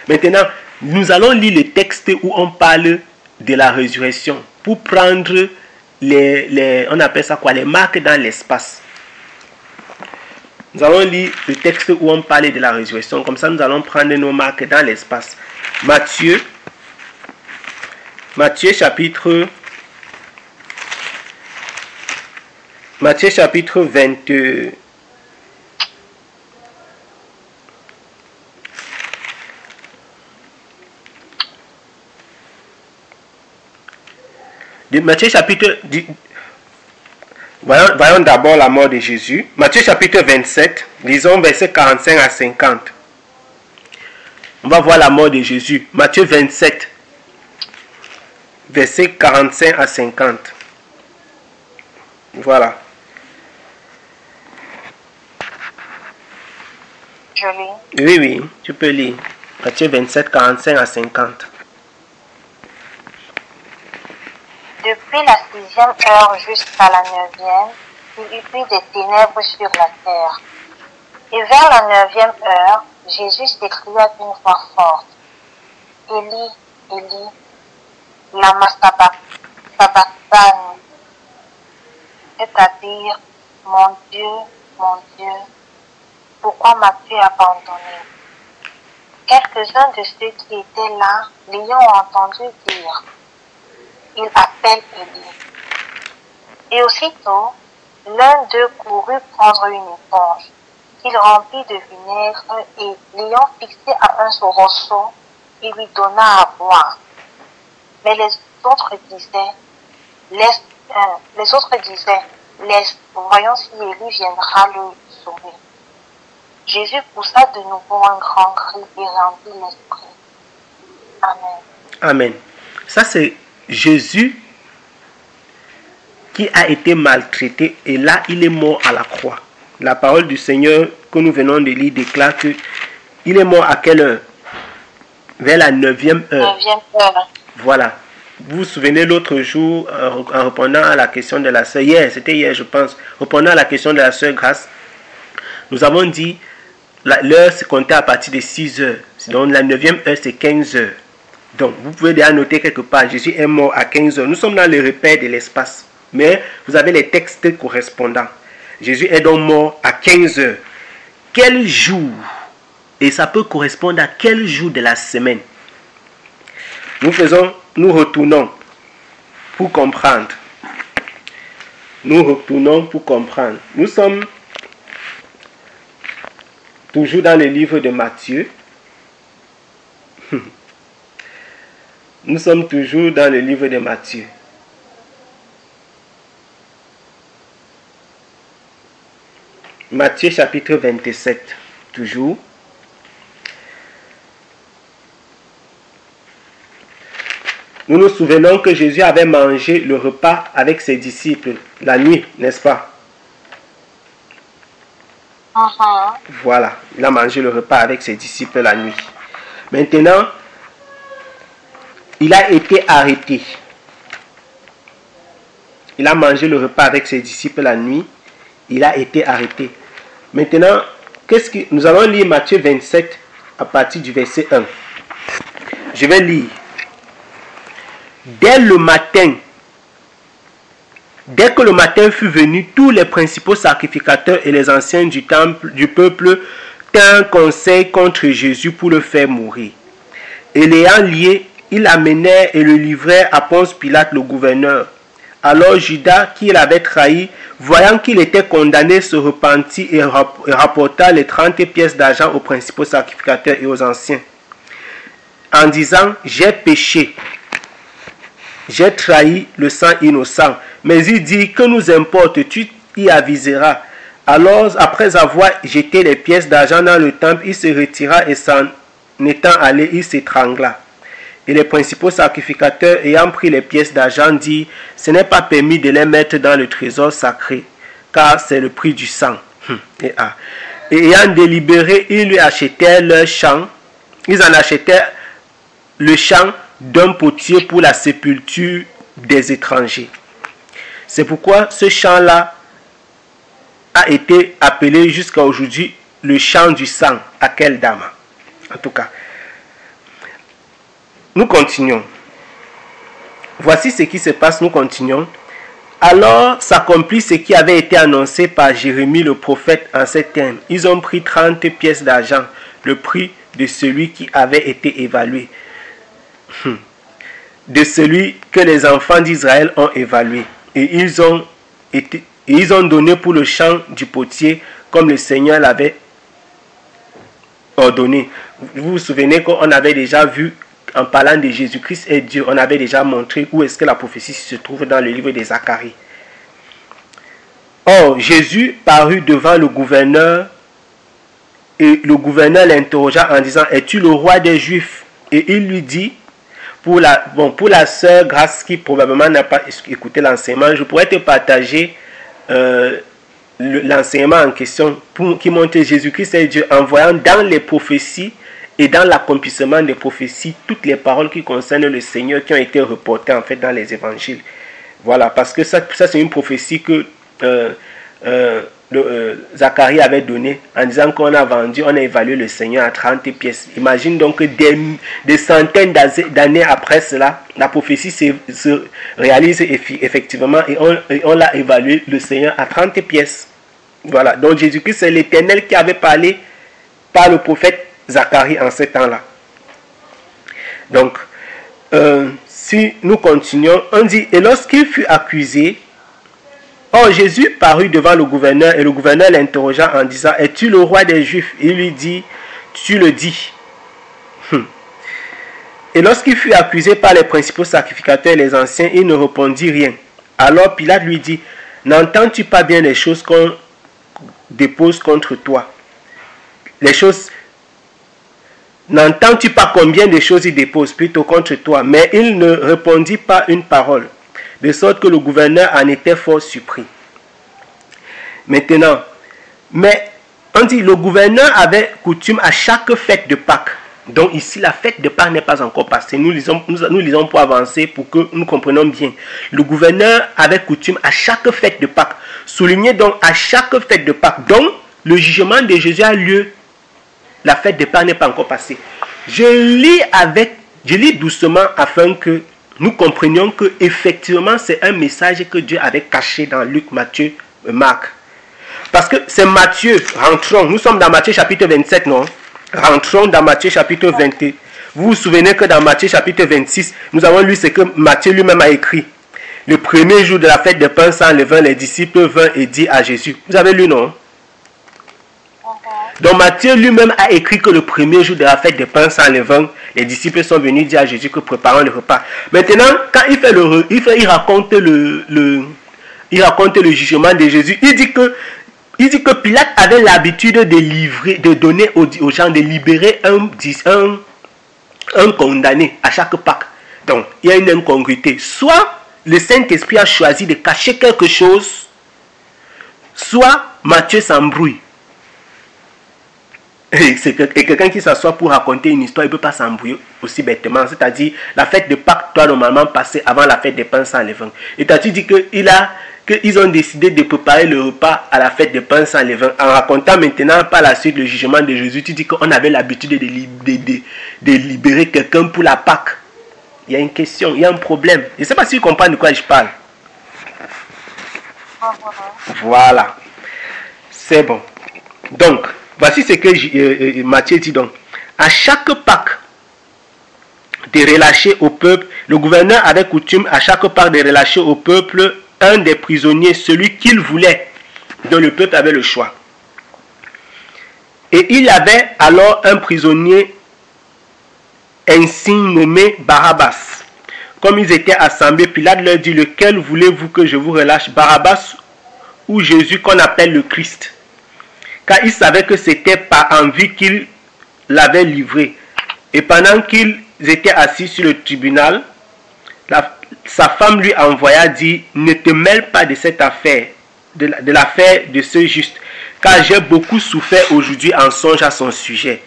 Maintenant, nous allons lire le texte où on parle de la résurrection. Pour prendre on appelle ça quoi? Les marques dans l'espace. Nous allons lire le texte où on parle de la résurrection. Comme ça, nous allons prendre nos marques dans l'espace. Matthieu chapitre 22. Matthieu chapitre... Voyons d'abord la mort de Jésus. Matthieu chapitre 27, lisons versets 45 à 50. On va voir la mort de Jésus. Matthieu 27, versets 45 à 50. Voilà. Je lis. Oui, tu peux lire. Matthieu 27, 45 à 50. Depuis la 6e heure jusqu'à la 9e, il y eut des ténèbres sur la terre. Et vers la 9e heure, Jésus s'écria d'une voix forte, Élie, Élie, lama sabachthani, c'est-à-dire, mon Dieu, pourquoi m'as-tu abandonné? Quelques-uns de ceux qui étaient là l'ayant entendu dire, il appelle Élie. Et aussitôt, l'un d'eux courut prendre une éponge qu'il remplit de vinaigre et l'ayant fixé à un rosseau, il lui donna à boire. Mais les autres disaient, laisse, voyons si Élie viendra le sauver. Jésus poussa de nouveau un grand cri et rendit l'esprit. Amen. Amen. Ça c'est Jésus qui a été maltraité et là il est mort à la croix. La parole du Seigneur que nous venons de lire déclare que il est mort à quelle heure? Vers la 9e heure. 9e heure. Voilà. Vous vous souvenez l'autre jour en répondant à la question de la sœur, c'était hier je pense, répondant à la question de la sœur Grâce, nous avons dit l'heure se comptait à partir de 6 heures. Donc la 9e heure c'est 15 heures. Donc, vous pouvez déjà noter quelque part, Jésus est mort à 15 heures. Nous sommes dans le repère de l'espace. Mais vous avez les textes correspondants. Jésus est donc mort à 15 heures. Quel jour? Et ça peut correspondre à quel jour de la semaine? Nous retournons pour comprendre. Nous sommes toujours dans le livre de Matthieu. Nous sommes toujours dans le livre de Matthieu. Matthieu chapitre 27, toujours. Nous nous souvenons que Jésus avait mangé le repas avec ses disciples la nuit, n'est-ce pas? Voilà, il a mangé le repas avec ses disciples la nuit. Maintenant, il a été arrêté. Il a mangé le repas avec ses disciples la nuit. Il a été arrêté. Maintenant, nous allons lire Matthieu 27 à partir du verset 1. Je vais lire. Dès le matin, Dès que le matin fut venu, tous les principaux sacrificateurs et les anciens du temple, du peuple, tinrent conseil contre Jésus pour le faire mourir. Et l'ayant lié, ils l'amenèrent et le livrèrent à Ponce Pilate, le gouverneur. Alors Judas, qui l'avait trahi, voyant qu'il était condamné, se repentit et rapporta les 30 pièces d'argent aux principaux sacrificateurs et aux anciens, en disant, j'ai péché, j'ai trahi le sang innocent. Mais il dit, que nous importe, tu y aviseras. Alors, après avoir jeté les pièces d'argent dans le temple, il se retira et s'en étant allé, il s'étrangla. Et les principaux sacrificateurs, ayant pris les pièces d'argent, dirent, ce n'est pas permis de les mettre dans le trésor sacré, car c'est le prix du sang. Et ayant délibéré, ils lui achetèrent leur champ. Ils en achetèrent le champ d'un potier pour la sépulture des étrangers. C'est pourquoi ce champ-là a été appelé jusqu'à aujourd'hui le champ du sang, à quelle dame? En tout cas, nous continuons. Voici ce qui se passe, nous continuons. Alors s'accomplit ce qui avait été annoncé par Jérémie le prophète en ces termes. Ils ont pris 30 pièces d'argent, le prix de celui qui avait été évalué, de celui que les enfants d'Israël ont évalué. Et ils ont donné pour le champ du potier comme le Seigneur l'avait ordonné. Vous vous souvenez qu'on avait déjà vu, en parlant de Jésus-Christ et Dieu, on avait déjà montré où est-ce que la prophétie se trouve dans le livre de Zacharie. Or, Jésus parut devant le gouverneur et le gouverneur l'interrogea en disant, es-tu le roi des Juifs? Et il lui dit, pour la sœur Grace qui probablement n'a pas écouté l'enseignement, je pourrais te partager l'enseignement en question qui montre Jésus-Christ et Dieu en voyant dans les prophéties et dans l'accomplissement des prophéties toutes les paroles qui concernent le Seigneur qui ont été reportées en fait dans les évangiles. Voilà, parce que ça c'est une prophétie que Zacharie avait donnée en disant qu'on a vendu, on a évalué le Seigneur à 30 pièces. Imagine donc que des centaines d'années après cela, la prophétie se réalise effectivement et on l'a évalué le Seigneur à 30 pièces. Voilà, donc Jésus-Christ c'est l'Éternel qui avait parlé par le prophète Zacharie en ce temps-là. Donc, si nous continuons, on dit, et lorsqu'il fut accusé, or Jésus parut devant le gouverneur et le gouverneur l'interrogea en disant, es-tu le roi des Juifs? Il lui dit, tu le dis. Et lorsqu'il fut accusé par les principaux sacrificateurs et les anciens, il ne répondit rien. Alors Pilate lui dit, n'entends-tu pas bien les choses qu'on dépose contre toi? Les choses, n'entends-tu pas combien de choses il dépose plutôt contre toi? Mais il ne répondit pas une parole, de sorte que le gouverneur en était fort surpris. Maintenant, mais on dit, le gouverneur avait coutume à chaque fête de Pâques. Donc ici, la fête de Pâques n'est pas encore passée. Nous lisons pour avancer, pour que nous comprenions bien. Le gouverneur avait coutume à chaque fête de Pâques. Soulignez donc à chaque fête de Pâques. Donc, le jugement de Jésus a lieu. La fête de Pâques n'est pas encore passée. Je lis doucement afin que nous comprenions que effectivement c'est un message que Dieu avait caché dans Luc, Matthieu, Marc. Parce que c'est Matthieu, rentrons, nous sommes dans Matthieu chapitre 27, non? Rentrons dans Matthieu chapitre 21. Vous vous souvenez que dans Matthieu chapitre 26, nous avons lu ce que Matthieu lui-même a écrit. Le premier jour de la fête des pains sans levain, les disciples vinrent et dit à Jésus. Vous avez lu, non? Donc Matthieu lui-même a écrit que le premier jour de la fête des pains sans levain, les disciples sont venus dire à Jésus que préparons le repas. Maintenant, quand il raconte le jugement de Jésus, il dit que Pilate avait l'habitude de donner aux gens, de libérer un condamné à chaque Pâques. Donc, il y a une incongruité. Soit le Saint-Esprit a choisi de cacher quelque chose, soit Matthieu s'embrouille. Et quelqu'un qui s'assoit pour raconter une histoire, il ne peut pas s'embrouiller aussi bêtement. C'est-à-dire, la fête de Pâques doit normalement passer avant la fête des pains sans levain. Et tu dis qu'ils ont décidé de préparer le repas à la fête des pains sans levain. En racontant maintenant par la suite le jugement de Jésus, tu dis qu'on avait l'habitude de libérer quelqu'un pour la Pâques. Il y a une question, il y a un problème. Je ne sais pas si tu comprends de quoi je parle. Voilà. C'est bon. Donc, voici ce que Matthieu dit donc. À chaque Pâques de relâcher au peuple, le gouverneur avait coutume à chaque Pâques de relâcher au peuple un des prisonniers, celui qu'il voulait, dont le peuple avait le choix. Et il y avait alors un prisonnier ainsi nommé Barabbas. Comme ils étaient assemblés, Pilate leur dit, lequel voulez-vous que je vous relâche, Barabbas ou Jésus qu'on appelle le Christ? Car il savait que c'était par envie qu'il l'avait livré. Et pendant qu'ils étaient assis sur le tribunal, sa femme lui envoya dire, ne te mêle pas de cette affaire, de l'affaire de ce juste, car j'ai beaucoup souffert aujourd'hui en songe à son sujet.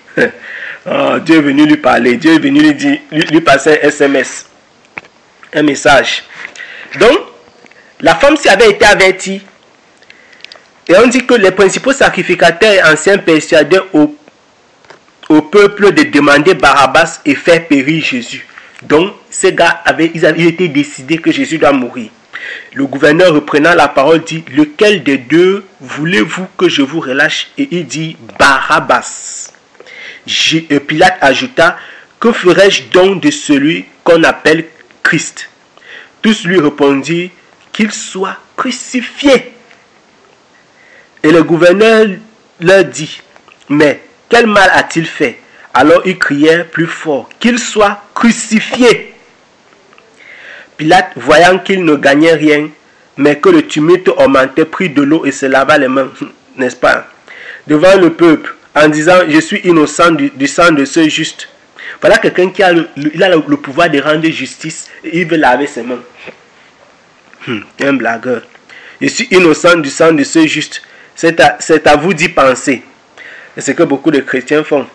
Oh, Dieu est venu lui parler, Dieu est venu lui passer un SMS, un message. Donc, la femme s'y avait été avertie. Et on dit que les principaux sacrificateurs anciens persuadaient au peuple de demander Barabbas et faire périr Jésus. Donc, ces gars avaient été décidés que Jésus doit mourir. Le gouverneur reprenant la parole dit, lequel des deux voulez-vous que je vous relâche? Et il dit, Barabbas. Pilate ajouta, que ferai-je donc de celui qu'on appelle Christ? Tous lui répondirent, qu'il soit crucifié. Et le gouverneur leur dit, mais quel mal a-t-il fait? Alors ils crièrent plus fort, qu'il soit crucifié. Pilate, voyant qu'il ne gagnait rien, mais que le tumulte augmentait, prit de l'eau et se lava les mains, n'est-ce pas, devant le peuple, en disant, je suis innocent du sang de ce juste. Voilà quelqu'un qui a le pouvoir de rendre justice et il veut laver ses mains. Un blagueur. Je suis innocent du sang de ce juste. C'est à vous d'y penser. C'est ce que beaucoup de chrétiens font.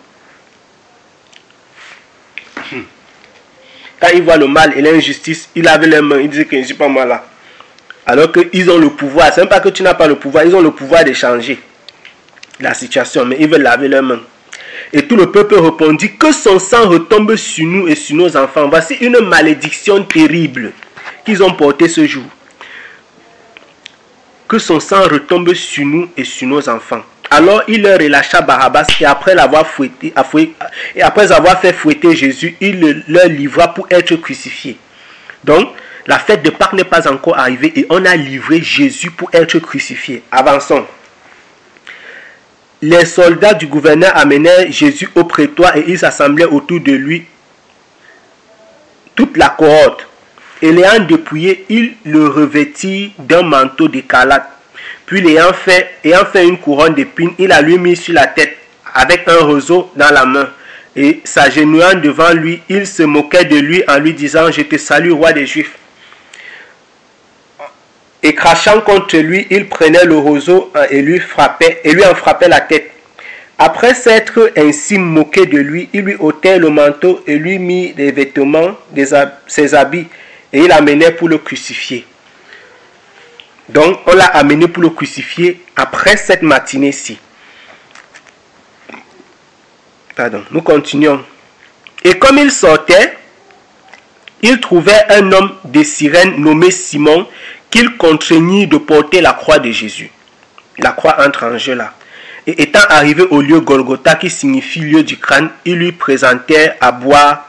Quand ils voient le mal et l'injustice, ils lavent les mains, ils disent que je ne suis pas moi là. Alors qu'ils ont le pouvoir. Ce n'est pas que tu n'as pas le pouvoir, ils ont le pouvoir de changer la situation, mais ils veulent laver leurs mains. Et tout le peuple répondit, que son sang retombe sur nous et sur nos enfants. Voici une malédiction terrible qu'ils ont portée ce jour. Que son sang retombe sur nous et sur nos enfants. Alors il leur relâcha Barabbas et après l'avoir fouetté, et après avoir fait fouetter Jésus, il leur livra pour être crucifié. Donc, la fête de Pâques n'est pas encore arrivée et on a livré Jésus pour être crucifié. Avançons. Les soldats du gouverneur amenèrent Jésus au prétoire et ils s'assemblaient autour de lui, toute la cohorte. Et l'ayant dépouillé, il le revêtit d'un manteau d'écarlate. Puis l'ayant fait une couronne d'épines, il la lui mis sur la tête avec un roseau dans la main. Et s'agenouillant devant lui, il se moquait de lui en lui disant, je te salue, roi des Juifs. Et crachant contre lui, il prenait le roseau et lui en frappait la tête. Après s'être ainsi moqué de lui, il lui ôtait le manteau et lui mit des vêtements, ses habits, et il l'amenait pour le crucifier. Donc, on l'a amené pour le crucifier après cette matinée-ci. Pardon, nous continuons. Et comme il sortait, il trouvait un homme de Cyrène nommé Simon, qu'il contraignit de porter la croix de Jésus. La croix entre en jeu là. Et étant arrivé au lieu Golgotha, qui signifie lieu du crâne, il lui présentait à boire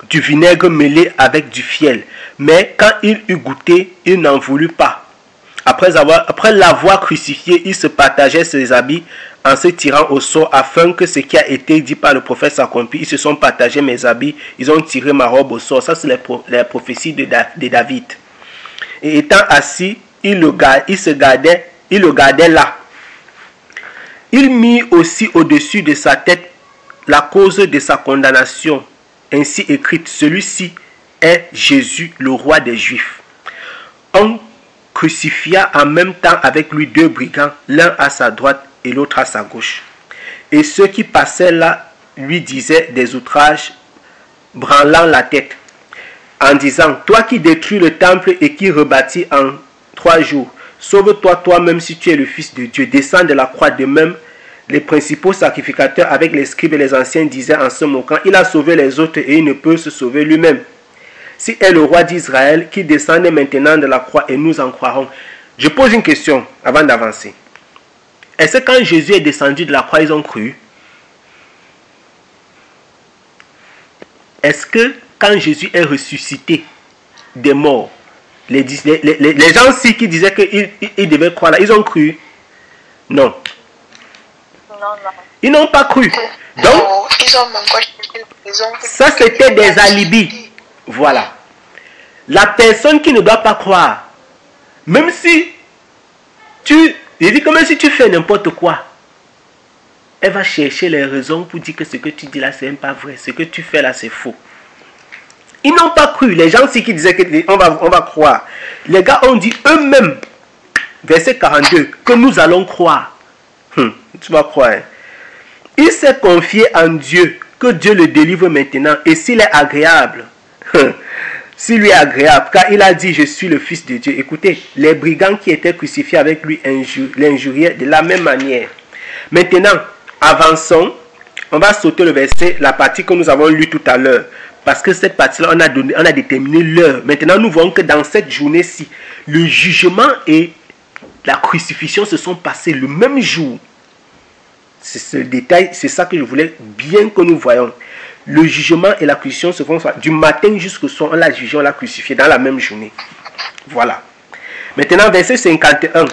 du vinaigre mêlé avec du fiel. Mais quand il eut goûté, il n'en voulut pas. Après l'avoir crucifié, il se partageait ses habits en se tirant au sort afin que ce qui a été dit par le prophète s'accomplisse. Ils se sont partagés mes habits, ils ont tiré ma robe au sort. Ça, c'est la prophétie de David. Et étant assis, il le gardait là. Il mit aussi au-dessus de sa tête la cause de sa condamnation, ainsi écrite, celui-ci est Jésus, le roi des Juifs. On crucifia en même temps avec lui deux brigands, l'un à sa droite et l'autre à sa gauche. Et ceux qui passaient là lui disaient des outrages, branlant la tête, en disant, toi qui détruis le temple et qui rebâtis en 3 jours, sauve-toi toi-même si tu es le Fils de Dieu. Descends de la croix. De même, les principaux sacrificateurs avec les scribes et les anciens disaient en se moquant, il a sauvé les autres et il ne peut se sauver lui-même. Si est le roi d'Israël qui descendait maintenant de la croix, et nous en croirons. Je pose une question avant d'avancer. Est-ce que quand Jésus est descendu de la croix, ils ont cru? Est-ce que quand Jésus est ressuscité des morts, les gens-ci qui disaient qu'ils devaient croire là, ils ont cru? Non. Ils n'ont pas cru. Donc, ça c'était des alibis. Voilà. La personne qui ne doit pas croire, même si même si tu fais n'importe quoi, elle va chercher les raisons pour dire que ce que tu dis là, c'est même pas vrai. Ce que tu fais là, c'est faux. Ils n'ont pas cru. Les gens qui disaient qu'on va croire. Les gars ont dit eux-mêmes, verset 42, que nous allons croire. Tu vas croire. Hein? Il s'est confié en Dieu, que Dieu le délivre maintenant. Et s'il est agréable, s'il lui est agréable, car il a dit, je suis le Fils de Dieu. Écoutez, les brigands qui étaient crucifiés avec lui l'injuriaient de la même manière. Maintenant, avançons. On va sauter le verset, la partie que nous avons lue tout à l'heure. Parce que cette partie-là, on a déterminé l'heure. Maintenant, nous voyons que dans cette journée-ci, le jugement et la crucifixion se sont passés le même jour. C'est ce détail, c'est ça que je voulais bien que nous voyons. Le jugement et la crucifixion se font du matin jusqu'au soir. On l'a jugé, on l'a crucifié dans la même journée. Voilà. Maintenant, verset 51.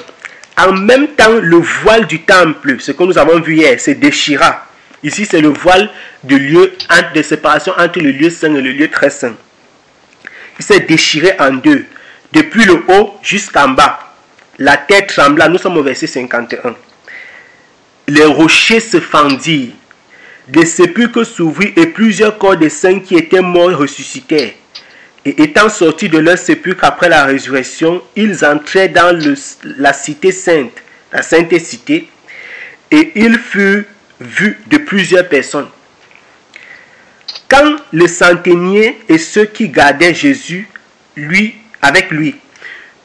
En même temps, le voile du temple, ce que nous avons vu hier, se déchira. Ici, c'est le voile de séparation entre le lieu saint et le lieu très saint. Il s'est déchiré en deux, depuis le haut jusqu'en bas. La terre trembla. Nous sommes au verset 51. Les rochers se fendirent. Des sépulcres s'ouvrirent et plusieurs corps des saints qui étaient morts ressuscitèrent. Et étant sortis de leur sépulcre après la résurrection, ils entrèrent dans la cité sainte, la sainte cité, et ils furent vus de plusieurs personnes. Quand le centenier et ceux qui gardaient Jésus, avec lui,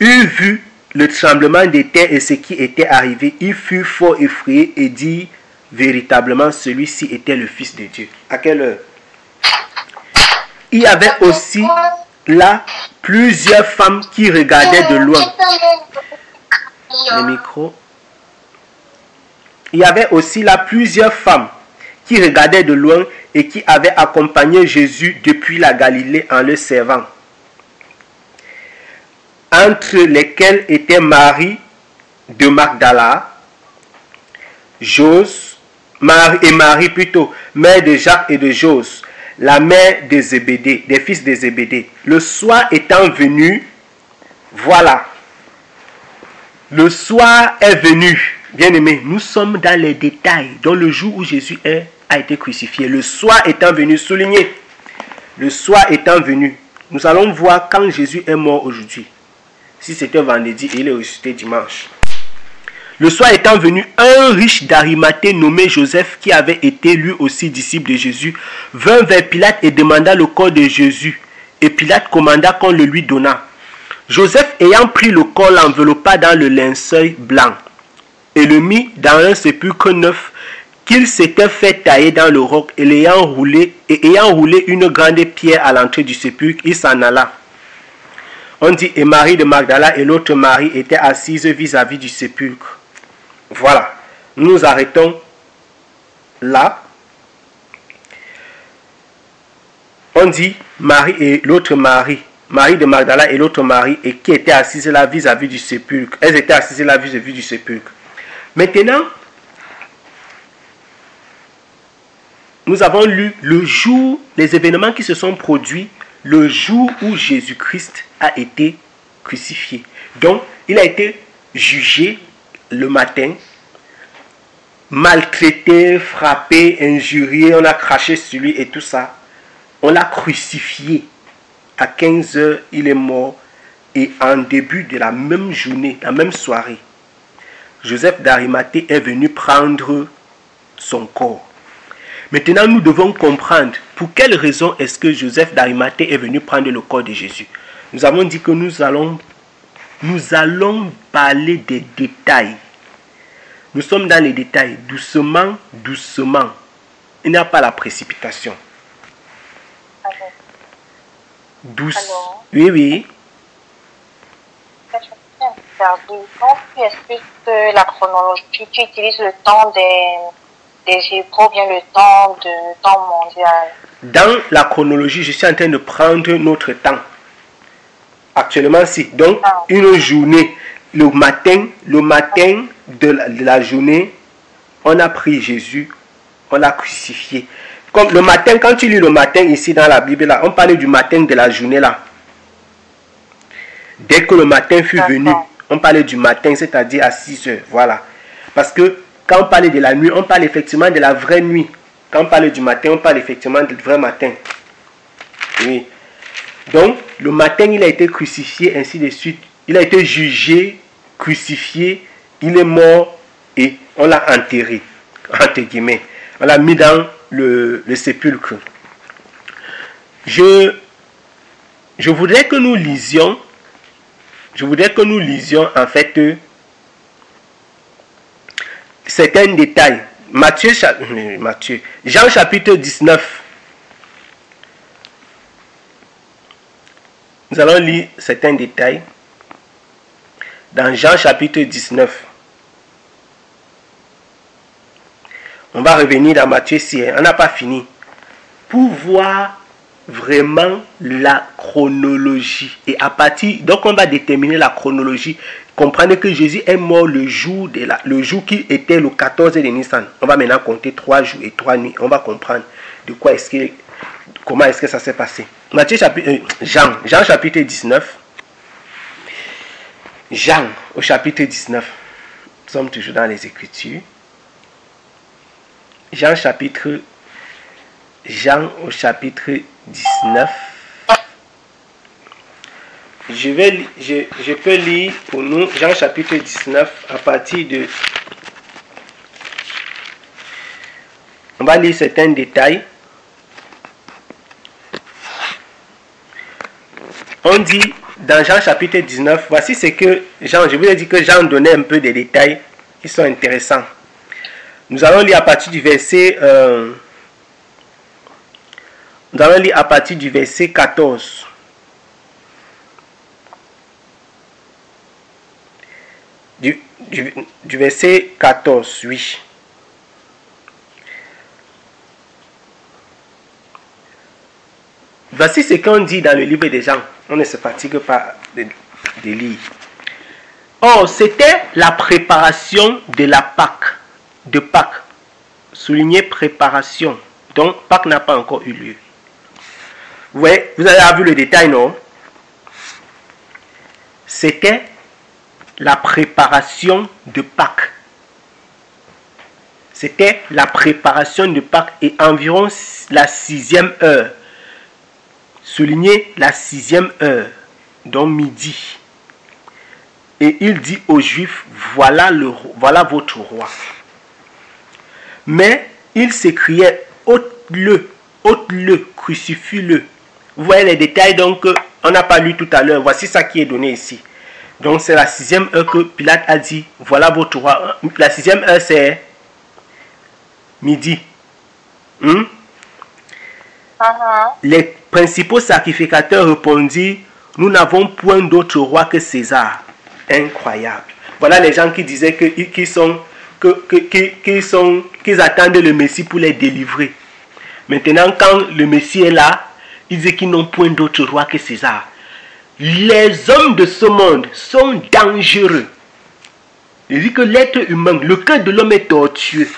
eurent vu le tremblement des terres et ce qui était arrivé, ils furent fort effrayés et dirent véritablement celui-ci était le Fils de Dieu. À quelle heure? Il y avait aussi là plusieurs femmes qui regardaient de loin. Le micro. Il y avait aussi là plusieurs femmes qui regardaient de loin et qui avaient accompagné Jésus depuis la Galilée en le servant. Entre lesquelles étaient Marie de Magdala, Marie plutôt, mère de Jacques et de Jose, la mère de Zébédée, des fils de Zébédée. Le soir étant venu, voilà, le soir est venu. Bien-aimés, nous sommes dans les détails, dans le jour où Jésus a été crucifié. Le soir étant venu, souligné, le soir étant venu, nous allons voir quand Jésus est mort aujourd'hui. Si c'était vendredi, il est ressuscité dimanche. Le soir étant venu, un riche d'Arimathée nommé Joseph, qui avait été lui aussi disciple de Jésus, vint vers Pilate et demanda le corps de Jésus. Et Pilate commanda qu'on le lui donnât. Joseph, ayant pris le corps, l'enveloppa dans le linceul blanc et le mit dans un sépulcre neuf qu'il s'était fait tailler dans le roc, et ayant roulé une grande pierre à l'entrée du sépulcre, il s'en alla. On dit, et Marie de Magdala et l'autre Marie étaient assises vis-à-vis du sépulcre. Voilà, nous arrêtons là. On dit Marie et l'autre Marie, Marie de Magdala et l'autre Marie, et qui étaient assises là vis-à-vis du sépulcre. Elles étaient assises là vis-à-vis du sépulcre. Maintenant, nous avons lu le jour, les événements qui se sont produits, le jour où Jésus-Christ a été crucifié. Donc, il a été jugé le matin, maltraité, frappé, injurié, on a craché sur lui et tout ça. On l'a crucifié. À 15 heures, il est mort. Et en début de la même journée, la même soirée, Joseph d'Arimathée est venu prendre son corps. Maintenant, nous devons comprendre pour quelle raison est-ce que Joseph d'Arimathée est venu prendre le corps de Jésus. Nous avons dit que nous allons parler des détails. Nous sommes dans les détails, doucement, doucement. Il n'y a pas la précipitation. Oui, oui. perdu. Quand tu expliques la chronologie, tu utilises le temps des Hébreux, bien le temps mondial. Dans la chronologie, je suis en train de prendre notre temps. Actuellement, si. Donc, une journée, le matin de la journée, on a pris Jésus, on l'a crucifié. Comme le matin, quand tu lis le matin ici dans la Bible, là, on parlait du matin de la journée là. Dès que le matin fut venu, on parlait du matin, c'est-à-dire à 6 heures. Voilà. Parce que quand on parlait de la nuit, on parle effectivement de la vraie nuit. Quand on parle du matin, on parle effectivement du vrai matin. Oui. Donc, le matin, il a été crucifié, ainsi de suite. Il a été jugé, crucifié, il est mort et on l'a enterré, entre guillemets. On l'a mis dans le sépulcre. Je voudrais que nous lisions, en fait certains détails. Jean chapitre 19. Nous allons lire certains détails dans Jean chapitre 19. On va revenir dans Matthieu 6, on n'a pas fini. Pour voir vraiment la chronologie. Et à partir, donc on va déterminer la chronologie. Comprenez que Jésus est mort le jour qui était le 14 de Nissan. On va maintenant compter 3 jours et 3 nuits. On va comprendre de quoi comment est-ce que ça s'est passé. Jean chapitre 19. Jean au chapitre 19. Nous sommes toujours dans les Écritures. Jean au chapitre 19. Je peux lire pour nous Jean chapitre 19 à partir de... On va lire certains détails. On dit dans Jean chapitre 19, voici ce que Jean, je vous ai dit que Jean donnait un peu des détails qui sont intéressants. Nous allons lire à partir du verset... nous allons lire à partir du verset 14. Du verset 14, oui. Voici ce qu'on dit dans le livre des Jean. On ne se fatigue pas de lire. Or, c'était la préparation de la Pâque. De Pâques. Souligné préparation. Donc, Pâques n'a pas encore eu lieu. Vous voyez, vous avez vu le détail, non? C'était la préparation de Pâques. C'était la préparation de Pâques et environ la 6e heure. Souligné la 6e heure, donc midi. Et il dit aux Juifs, voilà votre roi. Mais il s'écriait, ôte-le, crucifie-le. Vous voyez les détails, donc on n'a pas lu tout à l'heure. Voici ça qui est donné ici. Donc c'est la 6e heure que Pilate a dit, voilà votre roi. La 6e heure c'est midi. Les principaux sacrificateurs répondirent, nous n'avons point d'autre roi que César. Incroyable. Voilà les gens qui disaient qu'ils attendent le Messie pour les délivrer. Maintenant, quand le Messie est là, ils disent qu'ils n'ont point d'autre roi que César. Les hommes de ce monde sont dangereux. Il dit que l'être humain, le cœur de l'homme est tortueux.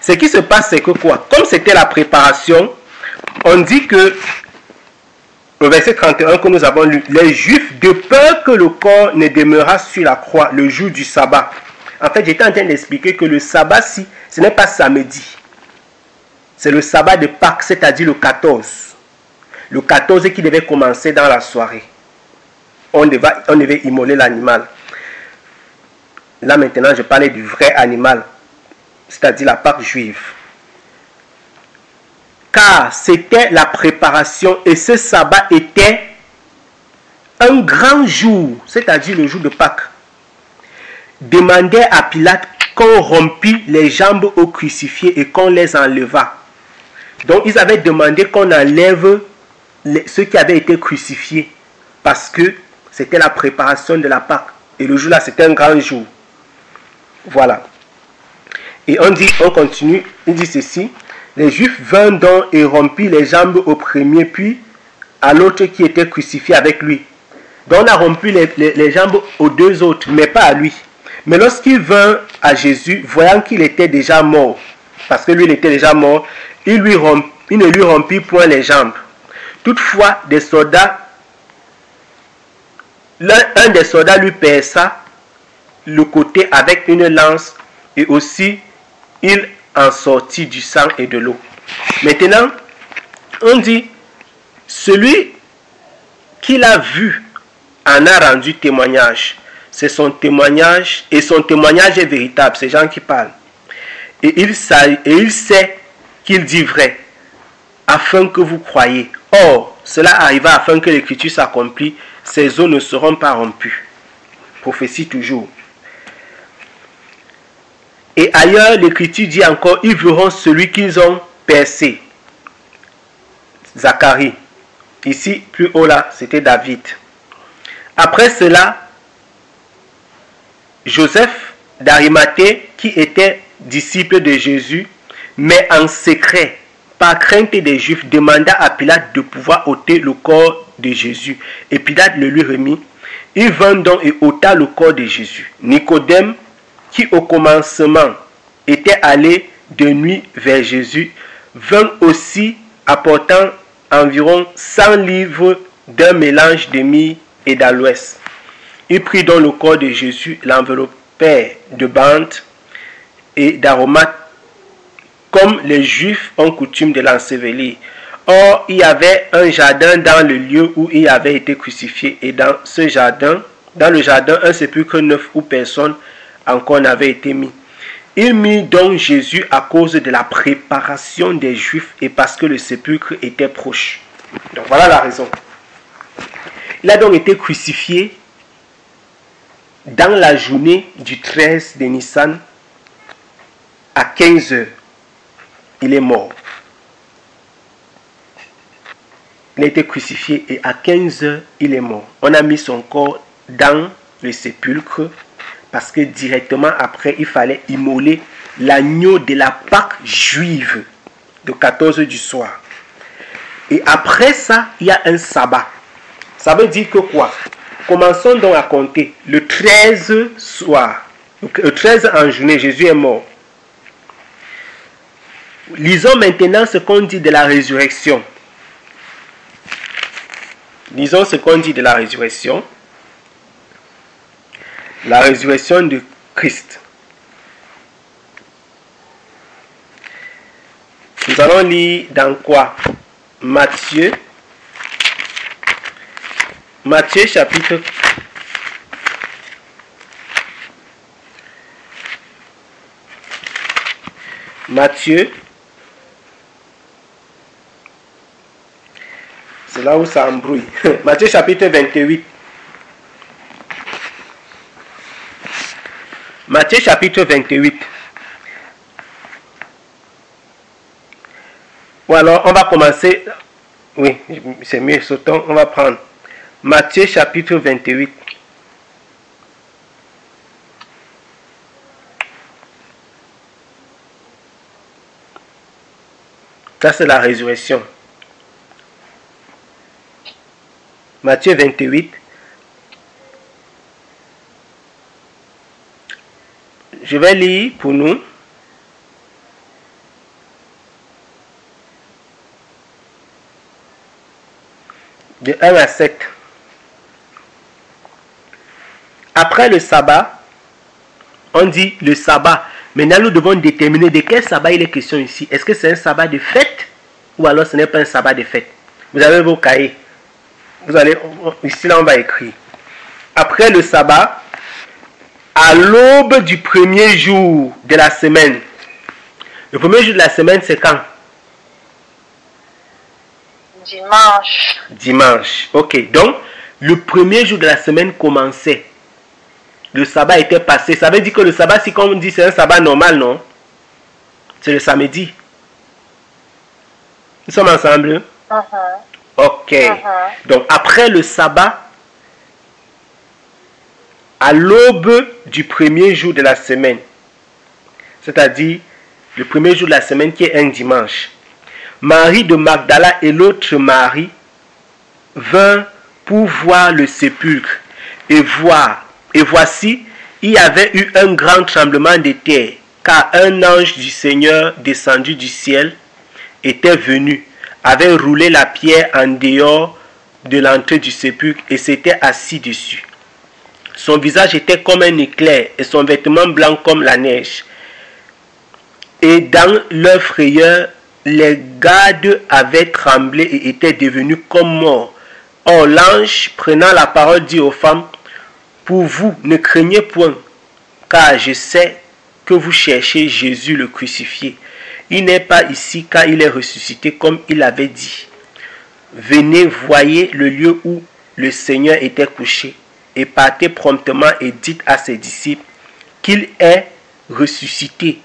Ce qui se passe, c'est que quoi? Comme c'était la préparation, on dit que, au verset 31 que nous avons lu, les Juifs, de peur que le corps ne demeurât sur la croix le jour du sabbat. En fait, j'étais en train d'expliquer que le sabbat, ce n'est pas samedi. C'est le sabbat de Pâques, c'est-à-dire le 14. Le 14 qui devait commencer dans la soirée. On devait immoler l'animal. Là maintenant, je parlais du vrai animal, c'est-à-dire la Pâque juive. Car c'était la préparation et ce sabbat était un grand jour, c'est-à-dire le jour de Pâques. Demandait à Pilate qu'on rompît les jambes aux crucifiés et qu'on les enlevât. Donc ils avaient demandé qu'on enlève ceux qui avaient été crucifiés parce que C'était la préparation de la Pâque. Et le jour-là, c'était un grand jour. Voilà. Et on continue, il dit ceci. Les Juifs vinrent donc et rompirent les jambes au premier, puis à l'autre qui était crucifié avec lui. Donc on a rompu les jambes aux deux autres, mais pas à lui. Mais lorsqu'il vint à Jésus, voyant qu'il était déjà mort, parce que lui il était déjà mort, il ne lui rompit point les jambes. Toutefois, des soldats, un des soldats lui perça le côté avec une lance, et aussi il en sortit du sang et de l'eau. Maintenant, on dit, celui qui l'a vu en a rendu témoignage. C'est son témoignage, et son témoignage est véritable, c'est Jean qui parle. Et il sait qu'il dit vrai, afin que vous croyiez. Or, cela arriva afin que l'écriture s'accomplisse, ces os ne seront pas rompus. Prophétie toujours. Et ailleurs, l'écriture dit encore, ils verront celui qu'ils ont percé. Zacharie. Ici, plus haut là, c'était David. Après cela, Joseph d'Arimathée, qui était disciple de Jésus, mais en secret, par crainte des Juifs, demanda à Pilate de pouvoir ôter le corps de Jésus. Et Pilate le lui remit. Il vint donc et ôta le corps de Jésus. Nicodème, qui au commencement était allé de nuit vers Jésus, vint aussi apportant environ 100 livres d'un mélange de myrrhe et d'aloès. Il prit donc le corps de Jésus, l'enveloppait de bandes et d'aromates, comme les Juifs ont coutume de l'ensevelir. Or, il y avait un jardin dans le lieu où il avait été crucifié, et dans le jardin, un sépulcre neuf où personne encore n'avait été mis. Il mit donc Jésus à cause de la préparation des Juifs et parce que le sépulcre était proche. Donc voilà la raison. Il a donc été crucifié dans la journée du 13 de Nissan à 15 heures. Il est mort. Il a été crucifié et à 15 heures, il est mort. On a mis son corps dans le sépulcre parce que directement après, il fallait immoler l'agneau de la Pâque juive de 14 heures du soir. Et après ça, il y a un sabbat. Ça veut dire que quoi? Commençons donc à compter. Le 13 soir, le 13 en journée, Jésus est mort. Lisons maintenant ce qu'on dit de la résurrection. Lisons ce qu'on dit de la résurrection. La résurrection de Christ. Nous allons lire dans quoi? Matthieu chapitre 4. C'est là où ça embrouille. Matthieu chapitre 28. Matthieu chapitre 28. Ou alors on va commencer. Oui, c'est mieux, sautons. On va prendre Matthieu chapitre 28. Ça c'est la résurrection. Matthieu 28. Je vais lire pour nous. De 1 à 7. Après le sabbat, on dit le sabbat. Maintenant, nous devons déterminer de quel sabbat il est question ici. Est-ce que c'est un sabbat de fête ou alors ce n'est pas un sabbat de fête? Vous avez vos cahiers. Vous allez, ici là on va écrire. Après le sabbat, à l'aube du premier jour de la semaine. Le premier jour de la semaine, c'est quand? Dimanche. Dimanche. Ok. Donc, le premier jour de la semaine commençait. Le sabbat était passé. Ça veut dire que le sabbat, si comme on dit, c'est un sabbat normal, non? C'est le samedi. Nous sommes ensemble? Ok. Donc, après le sabbat, à l'aube du premier jour de la semaine, c'est-à-dire le premier jour de la semaine qui est un dimanche, Marie de Magdala et l'autre Marie vinrent pour voir le sépulcre et voici, il y avait eu un grand tremblement de terre, car un ange du Seigneur descendu du ciel était venu, avait roulé la pierre en dehors de l'entrée du sépulcre et s'était assis dessus. Son visage était comme un éclair et son vêtement blanc comme la neige. Et dans leur frayeur, les gardes avaient tremblé et étaient devenus comme morts. Or l'ange, prenant la parole, dit aux femmes, pour vous, ne craignez point, car je sais que vous cherchez Jésus le crucifié. Il n'est pas ici, car il est ressuscité comme il avait dit. Venez, voyez le lieu où le Seigneur était couché, et partez promptement et dites à ses disciples qu'il est ressuscité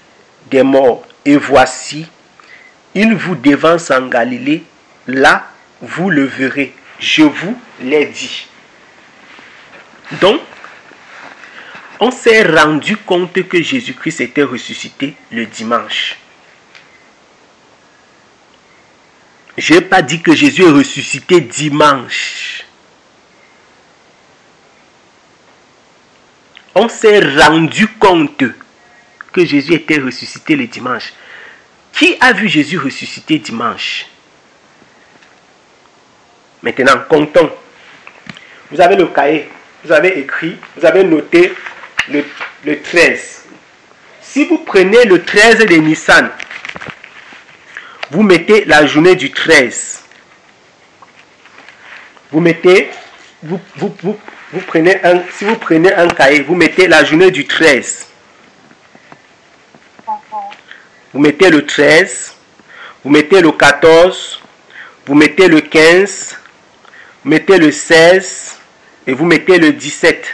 des morts. Et voici, il vous devance en Galilée, là vous le verrez. Je vous l'ai dit. Donc, on s'est rendu compte que Jésus-Christ était ressuscité le dimanche. Je n'ai pas dit que Jésus est ressuscité dimanche. On s'est rendu compte que Jésus était ressuscité le dimanche. Qui a vu Jésus ressuscité dimanche? Maintenant, comptons. Vous avez le cahier, vous avez écrit, vous avez noté le 13. Si vous prenez le 13 de Nissan, vous mettez la journée du 13. Vous prenez si vous prenez un cahier, vous mettez la journée du 13. Vous mettez le 13, vous mettez le 14, vous mettez le 15, vous mettez le 16 et vous mettez le 17.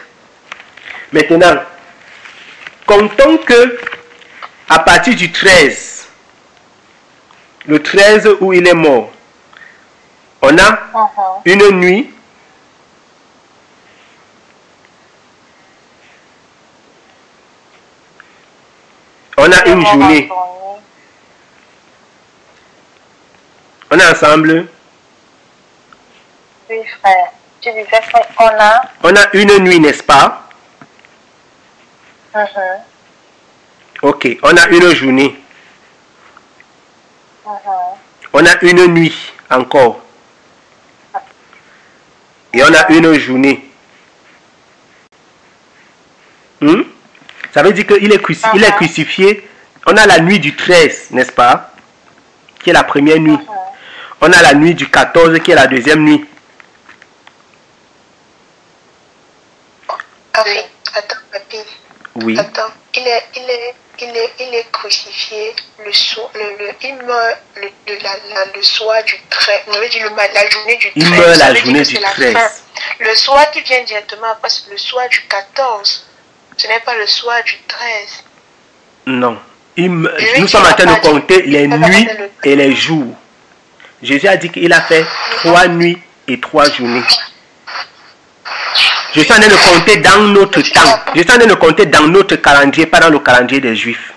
Maintenant, comptons que à partir du 13, le 13 où il est mort, on a une nuit, on a une journée. On est ensemble? Oui, frère. Tu disais qu'on a... On a une nuit, n'est-ce pas? Ok, on a une journée. On a une nuit encore. Et on a une journée. Ça veut dire qu'il est crucifié. On a la nuit du 13, n'est-ce pas? Qui est la première nuit. On a la nuit du 14 qui est la deuxième nuit. Attends, papy. Oui. Attends, il est crucifié le soir, il meurt le soir du 13. On avait dit la journée du 13. Il meurt la journée du 13. Le soir qui vient directement après, c'est le soir du 14. Ce n'est pas le soir du 13. Non. Nous sommes en train de compter les nuits et les jours. Jésus a dit qu'il a fait 3 nuits et 3 journées. Je suis en train de compter dans notre temps. Je suis en train de compter dans notre calendrier, pas dans le calendrier des Juifs.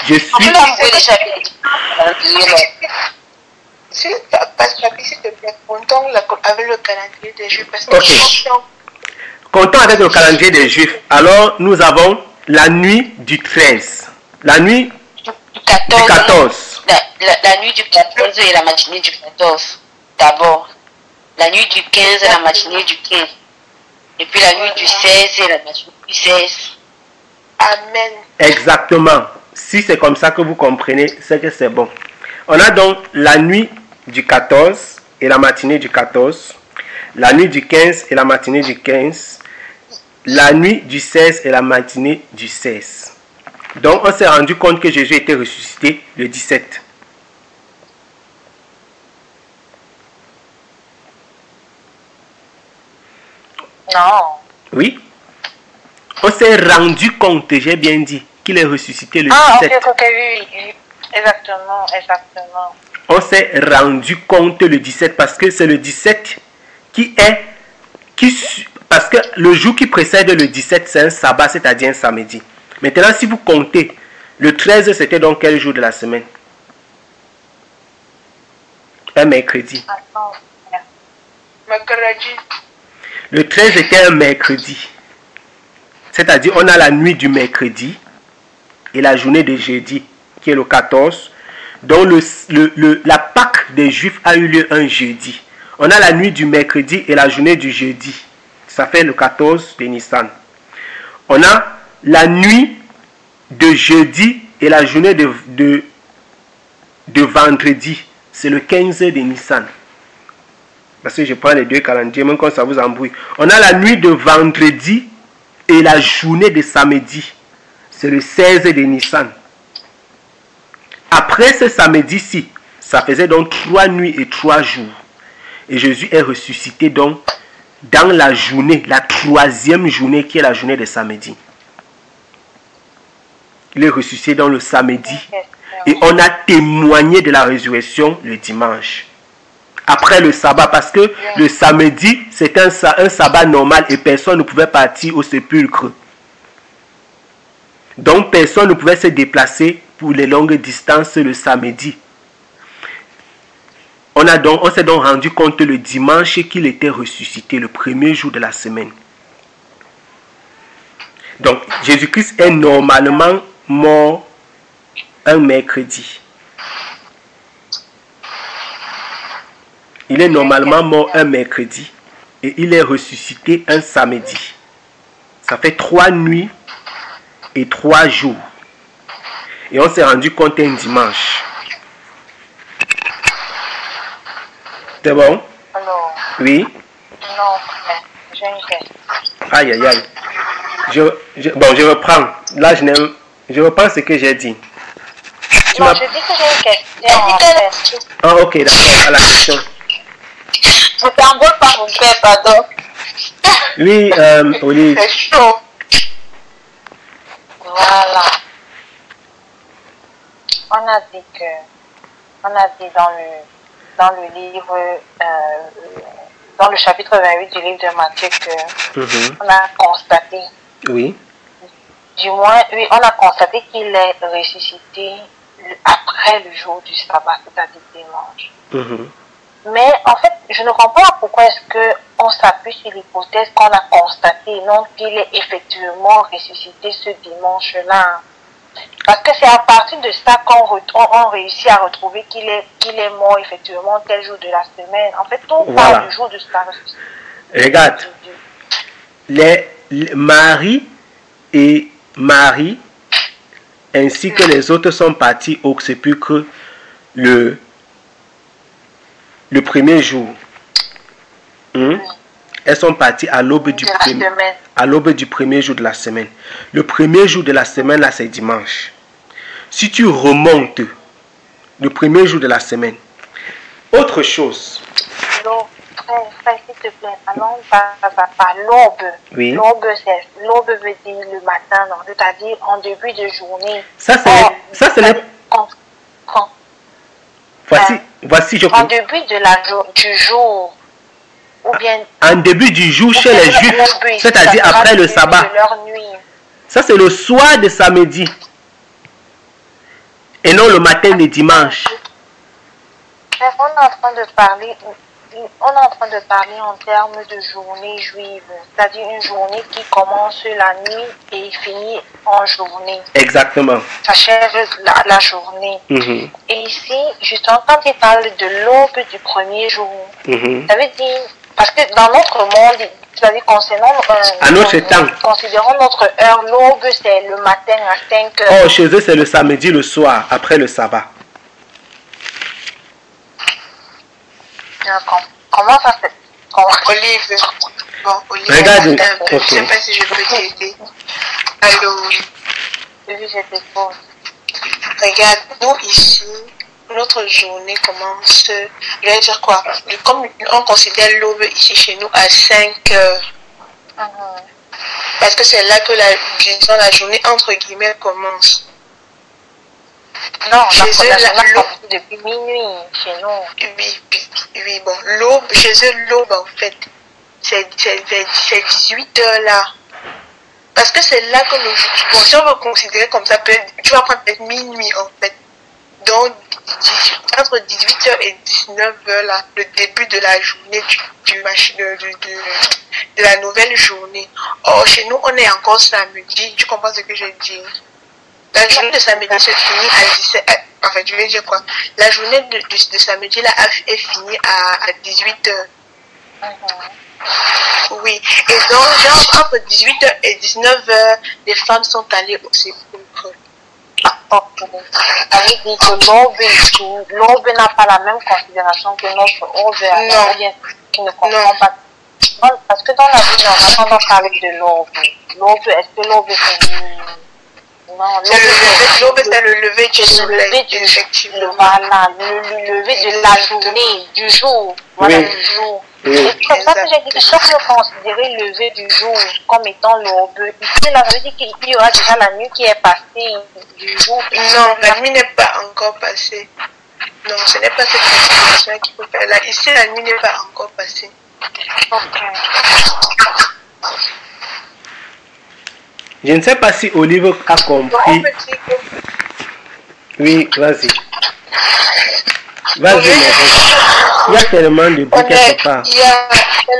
Je suis... S'il te plaît, comptons avec le calendrier des Juifs. Ok. Comptons avec le calendrier des Juifs. Alors, nous avons la nuit du 13. La nuit du 14. La nuit du 14 et la matinée du 14. D'abord. La nuit du 15 et la matinée du 15. Et puis la nuit du 16 et la matinée du 16. Amen. Exactement. Si c'est comme ça que vous comprenez, c'est que c'est bon. On a donc la nuit du 14 et la matinée du 14. La nuit du 15 et la matinée du 15. La nuit du 16 et la matinée du 16. Donc on s'est rendu compte que Jésus était ressuscité le 17. Non. Oui. On s'est rendu compte, j'ai bien dit, qu'il est ressuscité le 17. Ok, oui. Exactement. On s'est rendu compte le 17 parce que c'est le 17 qui est Parce que le jour qui précède le 17, c'est un sabbat, c'est-à-dire un samedi. Maintenant, si vous comptez, le 13, c'était donc quel jour de la semaine? Un mercredi. Mercredi. Le 13 était un mercredi. C'est-à-dire, on a la nuit du mercredi et la journée de jeudi, qui est le 14. Donc, la Pâque des Juifs a eu lieu un jeudi. On a la nuit du mercredi et la journée du jeudi. Ça fait le 14 de Nissan. On a la nuit de jeudi et la journée de vendredi. C'est le 15 de Nissan. Parce que je prends les deux calendriers, même quand ça vous embrouille. On a la nuit de vendredi et la journée de samedi. C'est le 16 de Nissan. Après ce samedi-ci, ça faisait donc 3 nuits et 3 jours. Et Jésus est ressuscité donc dans la journée, la 3e journée qui est la journée de samedi. Il est ressuscité dans le samedi. Et on a témoigné de la résurrection le dimanche. Après le sabbat, parce que le samedi, c'était un sabbat normal et personne ne pouvait partir au sépulcre. Donc personne ne pouvait se déplacer pour les longues distances le samedi. On s'est donc rendu compte le dimanche qu'il était ressuscité, le premier jour de la semaine. Donc Jésus-Christ est normalement mort un mercredi. Il est normalement mort un mercredi et il est ressuscité un samedi. Ça fait 3 nuits et 3 jours. Et on s'est rendu compte un dimanche. C'est bon? Alors, Oui? non, j'ai une question. Aïe, aïe, aïe. Je reprends. Là, je reprends ce que j'ai dit. Non, je dis que j'ai une question en fait. Ah, ok, d'accord. À la question. Je t'envoie par mon père, pardon. Oui, Olive. C'est chaud. Voilà. On a dit dans le livre, dans le chapitre 28 du livre de Matthieu que on a constaté, Oui. du moins, oui, on a constaté qu'il est ressuscité après le jour du sabbat, c'est-à-dire dimanche. Mais en fait, je ne comprends pas pourquoi est-ce qu'on s'appuie sur l'hypothèse qu'on a constatée, non qu'il est effectivement ressuscité ce dimanche-là. Parce que c'est à partir de ça qu'on réussit à retrouver qu'il est mort effectivement tel jour de la semaine. En fait, on parle du jour de sa ressuscitation. Regarde, Marie et Marie, ainsi que les autres sont partis au sépulcre le premier jour. Elles sont parties à l'aube du premier jour de la semaine. Le premier jour de la semaine, là, c'est dimanche. Si tu remontes le premier jour de la semaine, autre chose. Frère, s'il te plaît, allons par l'aube. Oui. L'aube veut dire le matin, c'est-à-dire en début de journée. Voici, je en début du jour. Ou bien en début du jour chez les Juifs, c'est-à-dire après le sabbat. Ça, c'est le soir de samedi. Et non le matin de dimanche. On est en train de parler en termes de journée juive, c'est-à-dire une journée qui commence la nuit et finit en journée. Exactement. Ça achève la journée. Et ici, justement, quand il parle de l'aube du premier jour, ça veut dire, parce que dans notre monde, c'est-à-dire considérons notre heure, l'aube c'est le matin à 5 heures. Oh, chez eux c'est le samedi, le soir, après le sabbat. Comment ça se fait? Olive. Bon, Olive. Regarde. Je ne sais pas si je peux t'aider. Alors. Oui, je t'écoute. Regarde, nous ici, notre journée commence, je vais dire quoi? Comme on considère l'aube ici chez nous à 5 heures. Parce que c'est là que la journée entre guillemets commence. Non, l'aube depuis minuit chez nous. Oui, bon, l'aube, chez eux, l'aube en fait, c'est 18h là. Parce que c'est là que le jour, bon, si on veut considérer comme ça, tu vas prendre peut-être minuit en fait. Donc, entre 18h et 19h là, le début de la journée de la nouvelle journée. Or, chez nous, on est encore samedi. Tu comprends ce que je dis? La journée de samedi se finit à 17h. Enfin, je vais dire quoi? La journée de samedi là est finie à 18h. Oui. Et donc, genre, entre 18h et 19h, les femmes sont allées au sépulcre. Ça veut dire que l'aube n'a pas la même considération que notre aube. Non. Qui ne comprend pas. Parce que dans la vie, on entend parler de l'aube. L'aube, est-ce que l'aube c'est non, l'aube c'est le lever du soleil, effectivement. Voilà, le lever de la journée, du jour. Voilà, oui. du jour. Oui. C'est comme ça que j'ai dit que si on peut considérer le lever du jour comme étant l'aube, ici, là, ça veut dire qu'il y aura déjà la nuit qui est passée du jour. Non, la nuit n'est pas encore passée. Non, ce n'est pas cette considération qu'il faut faire là. Ici, la nuit n'est pas encore passée. Ok. Je ne sais pas si Olive a compris. Oui, vas-y. Vas-y, il y a tellement de bruit quelque part. Il y a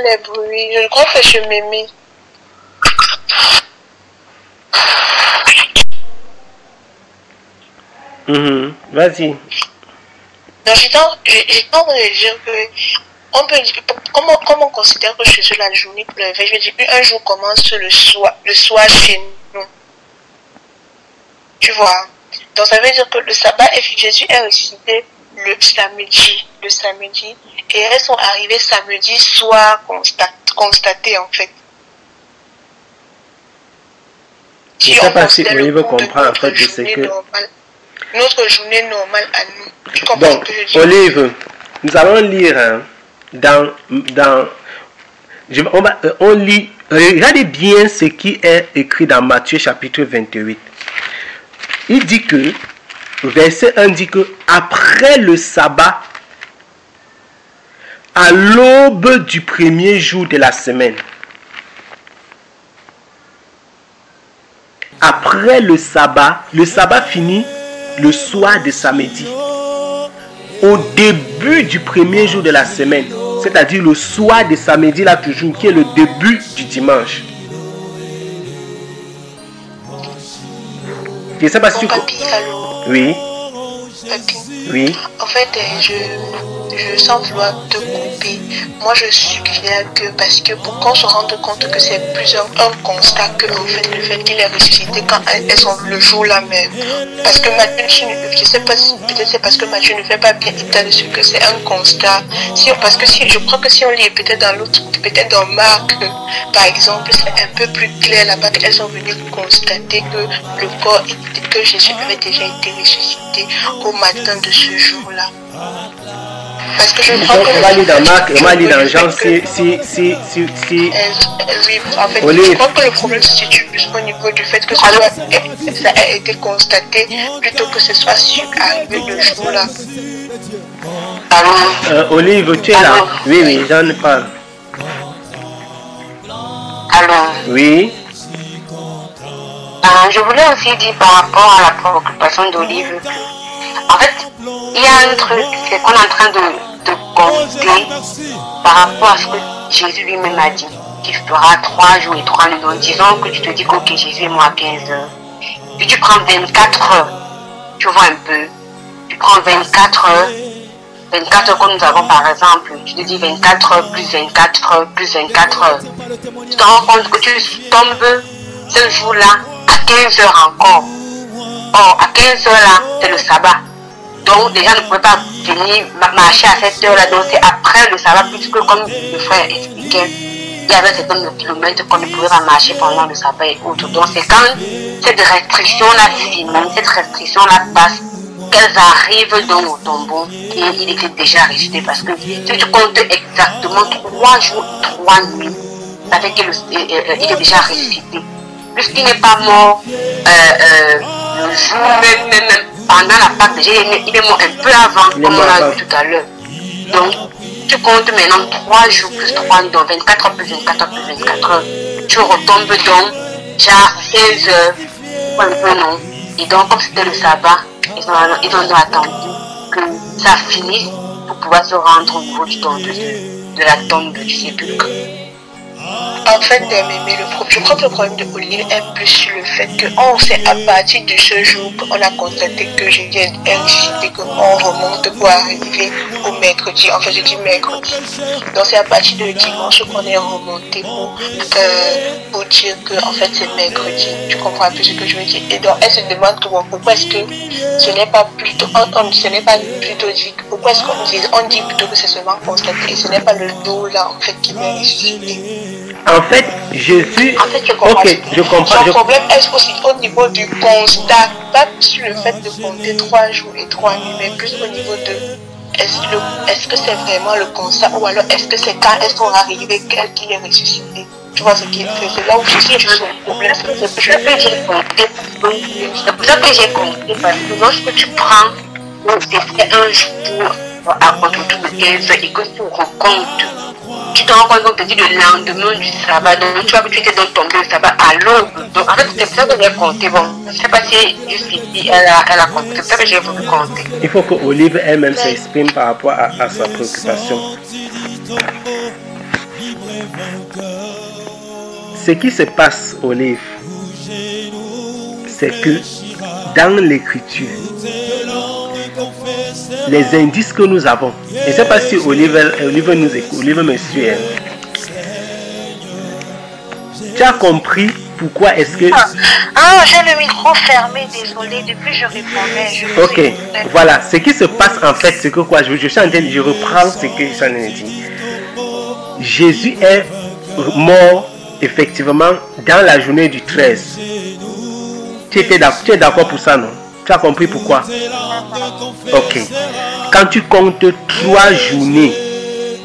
les bruits. Je crois que je m'aimais. Vas-y. Donc, j'étais en train de dire que on peut dire, comment on considère que chez eux la journée pleuvait? Je veux dire, un jour commence le soir chez nous. Tu vois? Donc ça veut dire que le sabbat, Jésus est ressuscité le samedi, et elles sont arrivées samedi soir constaté en fait. Je ne sais pas si Olive comprend en fait de ce que... Notre journée normale à nous. Donc, Olive, nous allons lire on lit, regardez bien ce qui est écrit dans Matthieu chapitre 28. Il dit que, verset 1 dit que, après le sabbat, à l'aube du premier jour de la semaine, après le sabbat finit le soir de samedi, au début du premier jour de la semaine, c'est-à-dire le soir de samedi là toujours, qui est le début du dimanche. Je ne sais pas si Papi, allô? Oui. Papi. Oui. En fait, je sens vouloir te couper. Moi, je suggère que, parce que pour qu'on se rende compte que c'est un constat que, en fait, le fait qu'il est ressuscité quand elles sont le jour là même. Parce que Matthieu, je sais pas, peut-être c'est parce que Matthieu ne fait pas bien état de ce que c'est un constat. Parce que je crois que si on lit peut-être dans l'autre, peut-être dans Marc, par exemple, c'est un peu plus clair là-bas qu'elles sont venues constater que le corps, que Jésus avait déjà été ressuscité au matin de ce jour-là. Parce que je crois que... On va lire dans Marc, on va lire dans Jean, si... Oui, en fait, je crois que le problème se situe plus au niveau du fait que ça a été constaté plutôt que ce soit arrivé le jour-là. Olive, tu es là? Oui, j'en parle. Alors, oui. Je voulais aussi dire par rapport à la préoccupation d'Olive, en fait, il y a un truc, c'est qu'on est en train de compter par rapport à ce que Jésus lui-même a dit, qu'il fera 3 jours et 3 nuits. Donc, disons que tu te dis que okay, Jésus est mort à 15 heures. Puis tu prends 24 heures, tu vois un peu. Tu prends 24 heures, 24 heures comme nous avons par exemple, tu te dis 24 heures plus 24 heures plus 24 heures. Tu te rends compte que tu tombes ce jour-là à 15 heures encore. Or, à 15 heures là, c'est le sabbat. Donc, les gens ne pouvaient pas venir marcher à cette heure-là. Donc, c'est après le sabbat, puisque comme le frère expliquait, il y avait certains kilomètres qu'on ne pouvait pas marcher pendant le sabbat et autres. Donc, c'est quand cette restriction-là finit, cette restriction-là passe, qu'elles arrivent dans le tombeau et il était déjà ressuscité. Parce que si tu comptes exactement 3 jours et 3 nuits, ça fait qu'il est déjà ressuscité. Puisqu'il n'est pas mort le jour même pendant la Pâque, déjà il est mort un peu avant, comme on l'a vu tout à l'heure. Donc, tu comptes maintenant 3 jours plus 3 nuits, donc 24 heures plus 24 heures plus 24 heures. Tu retombes donc déjà 15 heures, ou un peu non. Et donc, comme c'était le sabbat, ils ont attendu que ça finisse pour pouvoir se rendre au niveau de la tombe du sépulcre. En fait, je crois que le problème de Olive est plus sur le fait qu'on sait à partir de ce jour qu'on a constaté que Jésus est ressuscité, qu'on remonte pour arriver au mercredi. En fait, je dis mercredi. Donc, c'est à partir de dimanche qu'on est remonté pour dire que en fait, c'est mercredi. Tu comprends un peu ce que je veux dire? Et donc, elle se demande pourquoi est-ce que ce n'est pas plutôt, dit, pourquoi est-ce qu'on dit plutôt que c'est seulement constaté et ce n'est pas le jour là, en fait, qui est ressuscité. En fait, Jésus... En fait, je comprends. Ok, je comprends. Son problème est aussi au niveau du constat, pas sur le fait de compter 3 jours et 3 nuits, mais plus au niveau de est-ce que c'est vraiment le constat ou alors est-ce que c'est quand elles sont arrivées qu'elle qui est ressuscitée. Tu vois ce qui est fait. C'est là où je suis son problème. C'est pour ça que j'ai compté, parce que lorsque tu prends, c'est un jour à autour de 15 heures et que tu recomptes, tu te rends compte qu'on te dit le lendemain du sabbat, donc tu vois que tu étais donc tombé le sabbat à l'aube. Donc en fait, c'est pour ça que j'ai compté. Bon, je ne sais pas si jusqu'ici elle a compté, c'est pour ça que j'ai voulu compter. Il faut que Olive elle-même s'exprime par rapport à sa préoccupation. Ce qui se passe, Olive, c'est que dans l'écriture, les indices que nous avons, je ne sais pas si Olive nous écoute, Olive me suit. Tu as compris pourquoi est-ce que... J'ai le micro fermé, désolé, depuis je répondais. Ok, voilà, ce qui se passe en fait, c'est que quoi, je reprends ce que j'en ai dit. Jésus est mort effectivement dans la journée du 13. Tu es d'accord pour ça, non? Tu as compris pourquoi? Ok. Quand tu comptes 3 journées,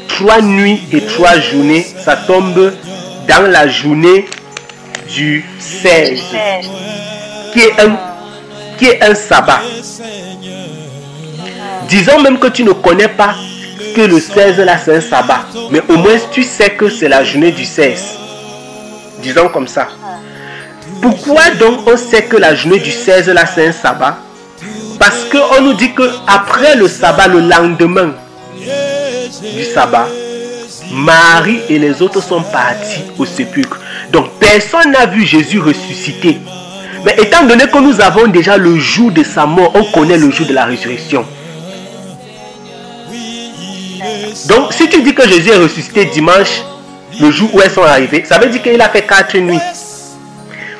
3 nuits et 3 journées, ça tombe dans la journée du 16, qui est un sabbat. Disons même que tu ne connais pas que le 16 là c'est un sabbat, mais au moins tu sais que c'est la journée du 16. Disons comme ça. Pourquoi donc on sait que la journée du 16 là c'est un sabbat? Parce qu'on nous dit que après le sabbat, le lendemain du sabbat, Marie et les autres sont partis au sépulcre. Donc personne n'a vu Jésus ressusciter. Mais étant donné que nous avons déjà le jour de sa mort, on connaît le jour de la résurrection. Donc si tu dis que Jésus est ressuscité dimanche, le jour où elles sont arrivées, ça veut dire qu'il a fait 4 nuits.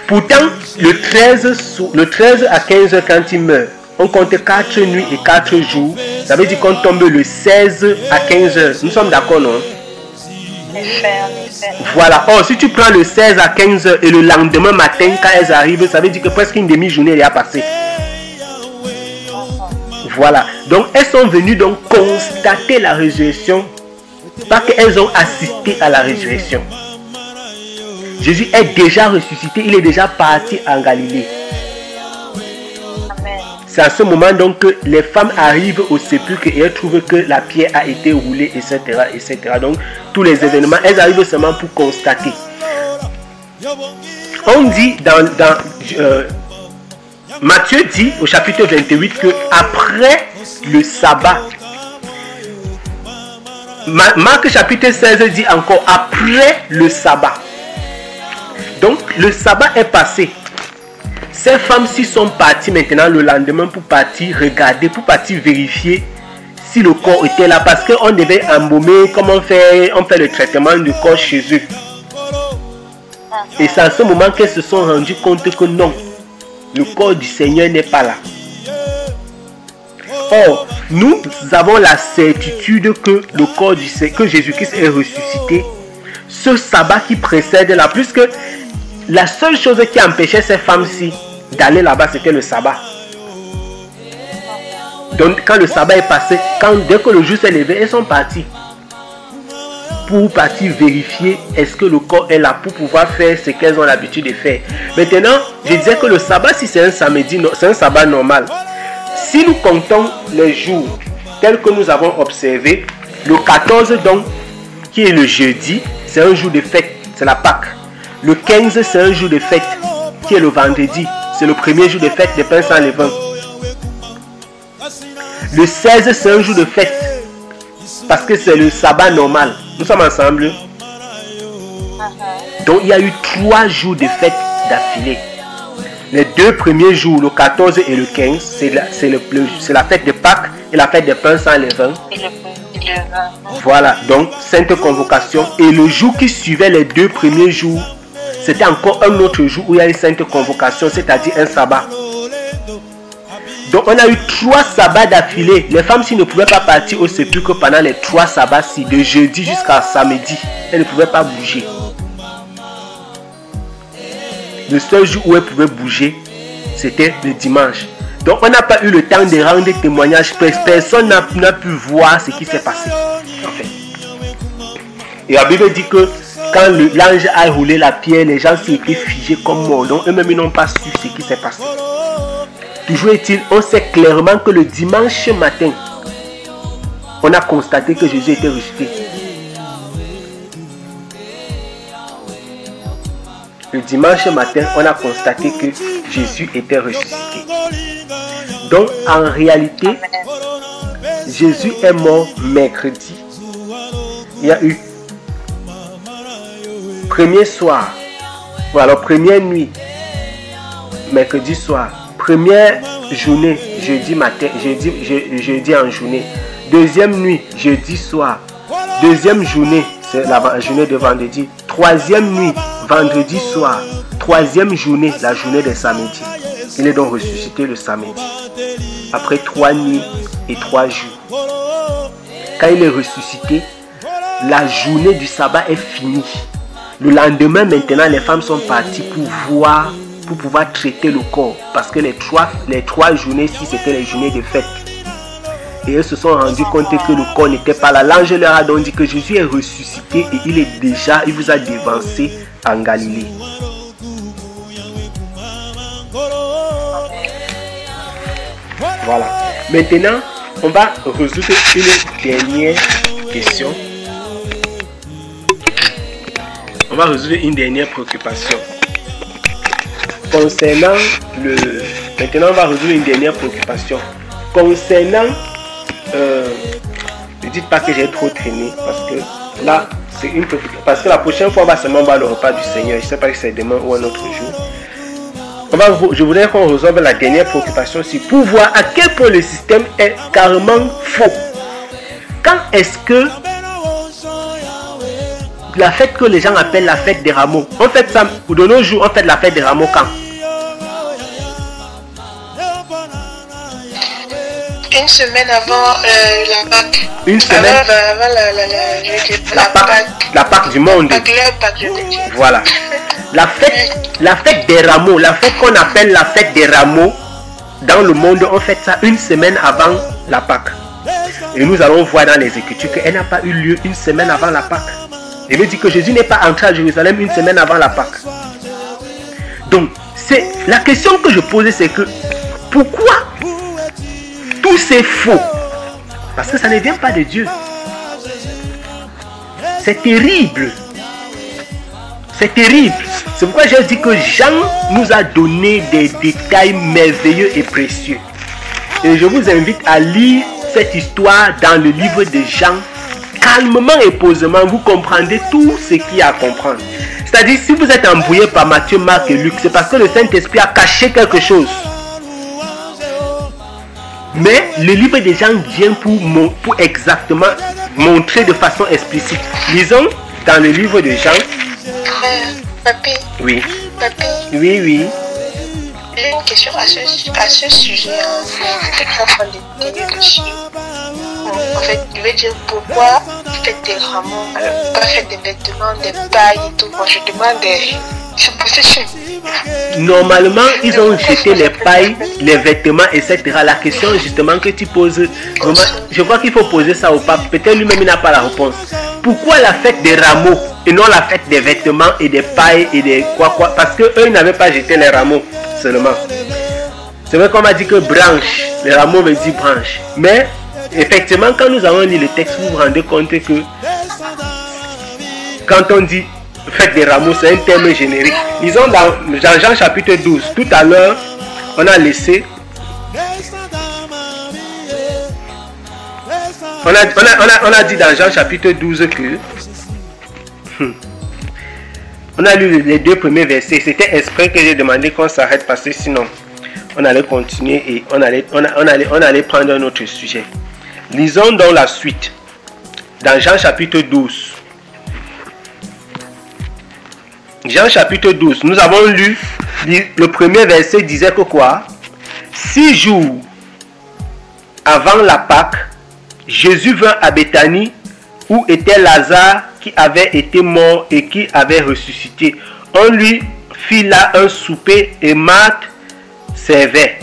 Pourtant, le 13 à 15 heures quand il meurt, on compte 4 nuits et 4 jours. Ça veut dire qu'on tombe le 16 à 15 heures. Nous sommes d'accord, non? Voilà. Or, si tu prends le 16 à 15 heures et le lendemain matin, quand elles arrivent, ça veut dire que presque une demi-journée est à passer. Voilà. Donc, elles sont venues donc constater la résurrection, pas qu'elles ont assisté à la résurrection. Jésus est déjà ressuscité, il est déjà parti en Galilée. C'est à ce moment donc que les femmes arrivent au sépulcre et elles trouvent que la pierre a été roulée, etc. etc. Donc tous les événements, elles arrivent seulement pour constater. On dit dans Matthieu dit au chapitre 28 que après le sabbat, Marc chapitre 16 dit encore après le sabbat. Donc le sabbat est passé. Ces femmes-ci sont parties maintenant le lendemain pour partir regarder, pour partir vérifier si le corps était là. Parce qu'on devait embaumer, comme on fait le traitement du corps chez eux. Et c'est à ce moment qu'elles se sont rendues compte que non, le corps du Seigneur n'est pas là. Or, nous avons la certitude que le corps du Seigneur, que Jésus-Christ est ressuscité, ce sabbat qui précède là, puisque la seule chose qui empêchait ces femmes-ci d'aller là-bas, c'était le sabbat. Donc, quand le sabbat est passé, dès que le jour s'est levé, elles sont parties. Pour partir vérifier est-ce que le corps est là, pour pouvoir faire ce qu'elles ont l'habitude de faire. Maintenant, je disais que le sabbat, si c'est un samedi, c'est un sabbat normal. Si nous comptons les jours tels que nous avons observé, Le 14 donc, qui est le jeudi, c'est un jour de fête, c'est la Pâque. Le 15 c'est un jour de fête, qui est le vendredi, c'est le premier jour de fête des pains sans levain. Le 16 c'est un jour de fête, parce que c'est le sabbat normal. Nous sommes ensemble. Donc il y a eu 3 jours de fête d'affilée. Les 2 premiers jours, le 14 et le 15, c'est la fête de Pâques et la fête des pains sans levain. Voilà, donc sainte convocation. Et le jour qui suivait les 2 premiers jours, c'était encore un autre jour où il y a une sainte convocation, c'est-à-dire un sabbat. Donc on a eu 3 sabbats d'affilée. Les femmes, s'ils ne pouvaient pas partir au sépulcre pendant les 3 sabbats-ci, de jeudi jusqu'à samedi, elles ne pouvaient pas bouger. Le seul jour où elles pouvaient bouger, c'était le dimanche. Donc on n'a pas eu le temps de rendre des témoignages. Personne n'a pu voir ce qui s'est passé. En fait. Et la Bible dit que quand l'ange a roulé la pierre, les gens s'étaient figés comme morts. Donc eux-mêmes ils n'ont pas su ce qui s'est passé. Toujours est-il, on sait clairement que le dimanche matin, on a constaté que Jésus était ressuscité. Le dimanche matin, on a constaté que Jésus était ressuscité. Donc, en réalité, Jésus est mort mercredi. Il y a eu premier soir, voilà, première nuit, mercredi soir, première journée, jeudi matin, jeudi en journée, deuxième nuit, jeudi soir, deuxième journée, c'est la journée de vendredi, troisième nuit, vendredi soir, troisième journée, la journée de samedi. Il est donc ressuscité le samedi. Après 3 nuits et 3 jours. Quand il est ressuscité, la journée du sabbat est finie. Le lendemain, maintenant, les femmes sont parties pour pouvoir traiter le corps. Parce que les trois journées-ci, c'était les journées de fête. Et elles se sont rendues compte que le corps n'était pas là. L'ange leur a donc dit que Jésus est ressuscité et il vous a dévancé en Galilée. Voilà. Maintenant, on va résoudre une dernière question. On va résoudre une dernière préoccupation. Concernant Maintenant, on va résoudre une dernière préoccupation. Concernant... ne dites pas que j'ai trop traîné parce que là, c'est une préoccupation. Parce que la prochaine fois, on va seulement voir le repas du Seigneur. Je ne sais pas si c'est demain ou un autre jour. Je voudrais qu'on résolve la dernière préoccupation aussi pour voir à quel point le système est carrément faux. Quand est-ce que la fête que les gens appellent la fête des rameaux, on fait ça, ou de nos jours, on fait la fête des rameaux quand? Une semaine avant la Pâque. Une semaine avant la Pâque du monde. Voilà. La fête des rameaux, la fête qu'on appelle la fête des rameaux, dans le monde, on fait ça une semaine avant la Pâque. Et nous allons voir dans les Écritures qu'elle n'a pas eu lieu une semaine avant la Pâque. Il me dit que Jésus n'est pas entré à Jérusalem une semaine avant la Pâque. Donc, la question que je posais, c'est que pourquoi tout c'est faux? Parce que ça ne vient pas de Dieu. C'est terrible. C'est terrible. C'est pourquoi j'ai dit que Jean nous a donné des détails merveilleux et précieux. Et je vous invite à lire cette histoire dans le livre de Jean. Calmement et posément, vous comprendrez tout ce qu'il y a à comprendre. C'est-à-dire, si vous êtes embrouillé par Matthieu, Marc et Luc, c'est parce que le Saint-Esprit a caché quelque chose. Mais le livre de Jean vient pour exactement montrer de façon explicite. Lisons dans le livre de Jean. Papi. Oui. Papi. Oui, oui. J'ai une question à ce sujet. En fait, je veux dire pourquoi faites des rameaux, pas faites des vêtements, des pailles et tout. Moi, je demande Normalement, ils ont jeté les pailles, les vêtements, etc. La question justement que tu poses, je crois qu'il faut poser ça au pape. Peut-être lui-même il n'a pas la réponse. Pourquoi la fête des rameaux et non la fête des vêtements et des pailles et des quoi? Parce que eux n'avaient pas jeté les rameaux seulement. C'est vrai qu'on m'a dit que branche, les rameaux veut dire branche. Mais effectivement, quand nous avons lu le texte, vous vous rendez compte que quand on dit fête des rameaux, c'est un terme générique. Disons dans Jean chapitre 12, tout à l'heure, on a laissé. On a dit dans Jean chapitre 12 que on a lu les 2 premiers versets. C'était exprès que j'ai demandé qu'on s'arrête parce que sinon on allait continuer et on allait prendre un autre sujet. Lisons donc la suite. Dans Jean chapitre 12. Jean chapitre 12. Nous avons lu le premier verset disait que quoi? 6 jours avant la Pâque, Jésus vint à Béthanie où était Lazare qui avait été mort et qui avait ressuscité. On lui fit là un souper et Marthe servait.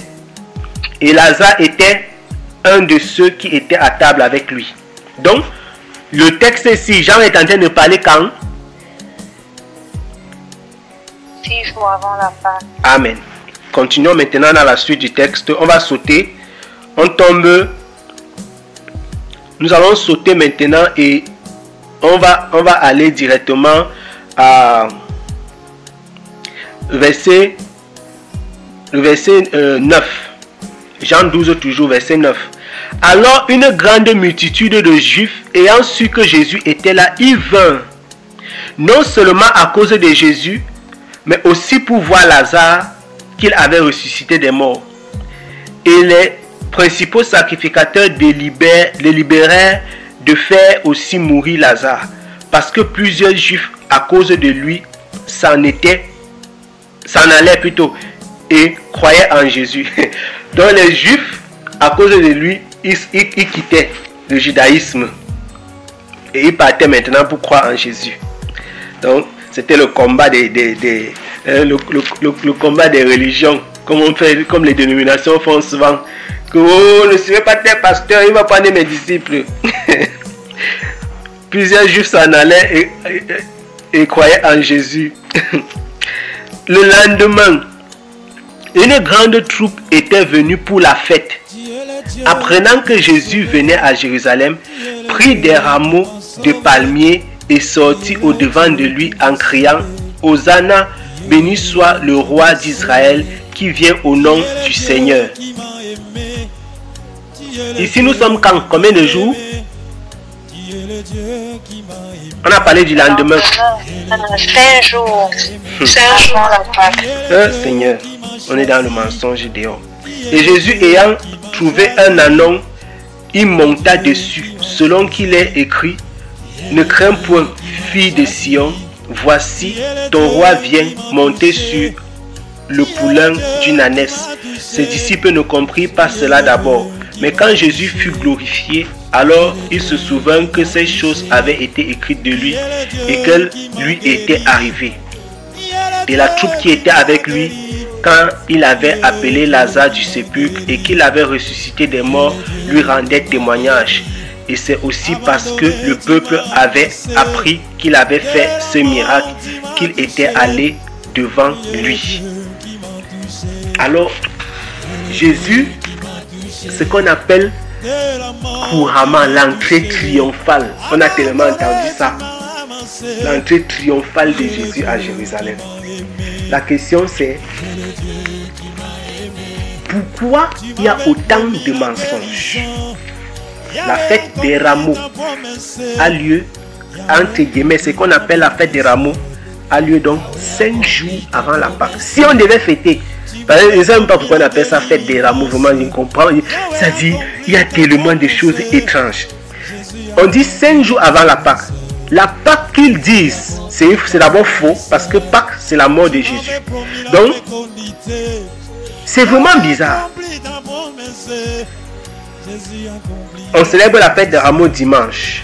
Et Lazare était un de ceux qui étaient à table avec lui. Donc, le texte ici, Jean est en train de parler quand? 6 jours avant la Pâque. Amen. Continuons maintenant dans la suite du texte. On va sauter. On tombe. Nous allons sauter maintenant et on va aller directement à le verset 9. Jean 12 toujours, verset 9. Alors une grande multitude de Juifs ayant su que Jésus était là, y vint. Non seulement à cause de Jésus, mais aussi pour voir Lazare qu'il avait ressuscité des morts. Et les principaux sacrificateurs délibérèrent de faire aussi mourir Lazare, parce que plusieurs Juifs à cause de lui s'en allaient plutôt et croyaient en Jésus. Donc les Juifs à cause de lui ils quittaient le judaïsme et ils partaient maintenant pour croire en Jésus. Donc c'était le combat le combat des religions, comme les dénominations font souvent. Que oh, ne suivez pas tel pasteur, il va prendre mes disciples. Plusieurs Juifs s'en allaient et croyaient en Jésus. Le lendemain, une grande troupe était venue pour la fête. Apprenant que Jésus venait à Jérusalem, prit des rameaux de palmiers et sortit au devant de lui en criant « Hosanna, béni soit le roi d'Israël qui vient au nom du Seigneur. » Ici nous sommes quand? Combien de jours? On a parlé du lendemain. 5 jours. 5 jours la Pâque. Seigneur, on est dans le mensonge dehors. Et Jésus ayant trouvé un anon, il monta dessus, selon qu'il est écrit: ne crains point, fille de Sion, voici ton roi vient monter sur le poulain d'une ânesse. Ses disciples ne comprirent pas cela d'abord. Mais quand Jésus fut glorifié, alors il se souvint que ces choses avaient été écrites de lui et qu'elles lui étaient arrivées. Et la troupe qui était avec lui, quand il avait appelé Lazare du sépulcre et qu'il avait ressuscité des morts, lui rendait témoignage. Et c'est aussi parce que le peuple avait appris qu'il avait fait ce miracle qu'il était allé devant lui. Alors, Jésus, ce qu'on appelle couramment l'entrée triomphale. On a tellement entendu ça. L'entrée triomphale de Jésus à Jérusalem. La question c'est: pourquoi il y a autant de mensonges? La fête des rameaux a lieu, entre guillemets, ce qu'on appelle la fête des rameaux a lieu donc 5 jours avant la Pâque. Si on devait fêter, je ne sais même pas pourquoi on appelle ça fête des rameaux, vraiment je comprends. Ça dit, il y a tellement de choses étranges. On dit 5 jours avant la Pâque. La Pâque qu'ils disent, c'est d'abord faux, parce que Pâque, c'est la mort de Jésus. Donc, c'est vraiment bizarre. On célèbre la fête des rameaux dimanche.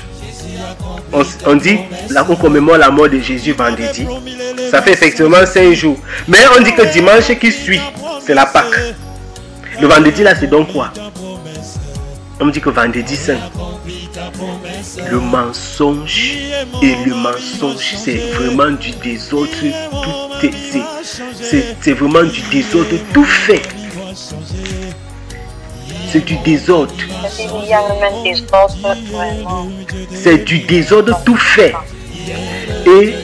On dit, on commémore la mort de Jésus vendredi. Ça fait effectivement 5 jours. Mais on dit que dimanche qui suit, c'est la Pâque. Le vendredi là, c'est donc quoi? On me dit que vendredi saint. Le mensonge et le mensonge, c'est vraiment du désordre. C'est vraiment du désordre tout fait. c'est du désordre. Il y a même un désordre, vraiment. C'est du désordre tout fait. Et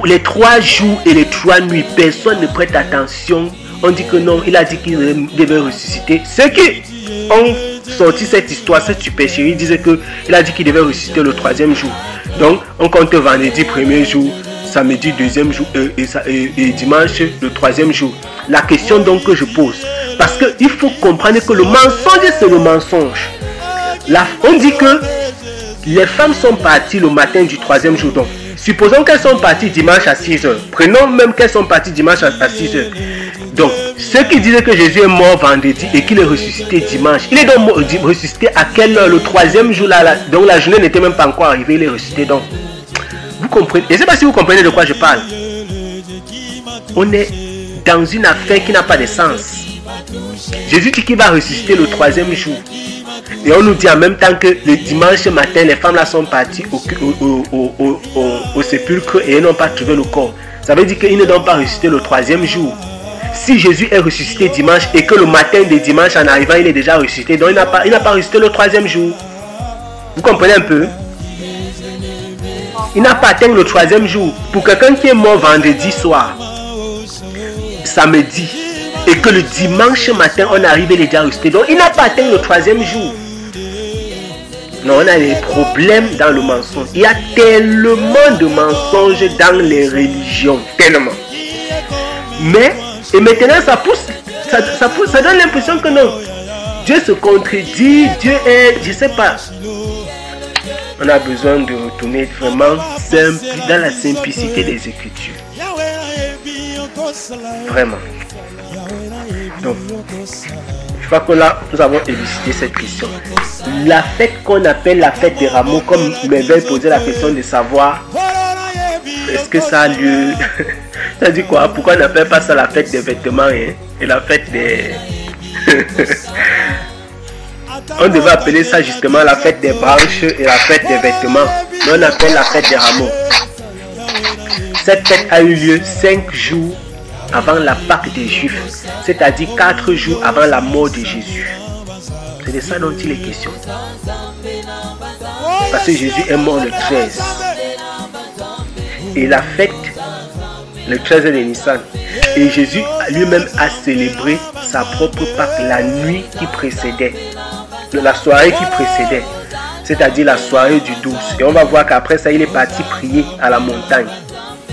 les 3 jours et les 3 nuits, personne ne prête attention. On dit que non, il a dit qu'il devait ressusciter. Ceux qui ont sorti cette histoire, cette supercherie, disaient qu'il a dit qu'il devait ressusciter le 3e jour. Donc, on compte vendredi 1er jour, samedi 2e jour et dimanche le 3e jour. La question donc que je pose, parce qu'il faut comprendre que le mensonge, c'est le mensonge. On dit que les femmes sont parties le matin du 3e jour. Donc, supposons qu'elles sont parties dimanche à 6 h. Prenons même qu'elles sont parties dimanche à 6 h. Donc, ceux qui disaient que Jésus est mort vendredi et qu'il est ressuscité dimanche, il est donc ressuscité à quelle heure? Le 3e jour, donc la journée n'était même pas encore arrivée, il est ressuscité. Donc, vous comprenez? Et je ne sais pas si vous comprenez de quoi je parle. On est dans une affaire qui n'a pas de sens. Jésus dit qu'il va ressusciter le 3e jour. Et on nous dit en même temps que le dimanche matin, les femmes là sont parties au sépulcre et elles n'ont pas trouvé le corps. Ça veut dire qu'ils ne doivent pas ressusciter le 3e jour. Si Jésus est ressuscité dimanche et que le matin de dimanche en arrivant, il est déjà ressuscité, donc il n'a pas ressuscité le 3e jour. Vous comprenez un peu? Il n'a pas atteint le 3e jour. Pour quelqu'un qui est mort vendredi soir, samedi, et que le dimanche matin, on arrive, il est déjà ressuscité. Donc, il n'a pas atteint le 3e jour. Non, on a des problèmes dans le mensonge. Il y a tellement de mensonges dans les religions. Tellement. Mais, et maintenant, ça donne l'impression que non. Dieu se contredit. Dieu est, je ne sais pas. On a besoin de retourner vraiment simple, dans la simplicité des Écritures. Vraiment. Donc, je crois que là, nous avons élucidé cette question. La fête qu'on appelle la fête des rameaux, comme m'avait posé la question de savoir est-ce que ça a lieu. Ça dit quoi? Pourquoi on n'appelle pas ça la fête des vêtements et la fête des... On devait appeler ça justement la fête des branches et la fête des vêtements. Mais on appelle la fête des rameaux. Cette fête a eu lieu 5 jours avant la Pâque des Juifs, c'est-à-dire 4 jours avant la mort de Jésus. C'est de ça dont il est question. Parce que Jésus est mort le 13. Et la fête, le 13 de Nissan. Et Jésus lui-même a célébré sa propre Pâque la nuit qui précédait. La soirée qui précédait. C'est-à-dire la soirée du 12. Et on va voir qu'après ça, il est parti prier à la montagne.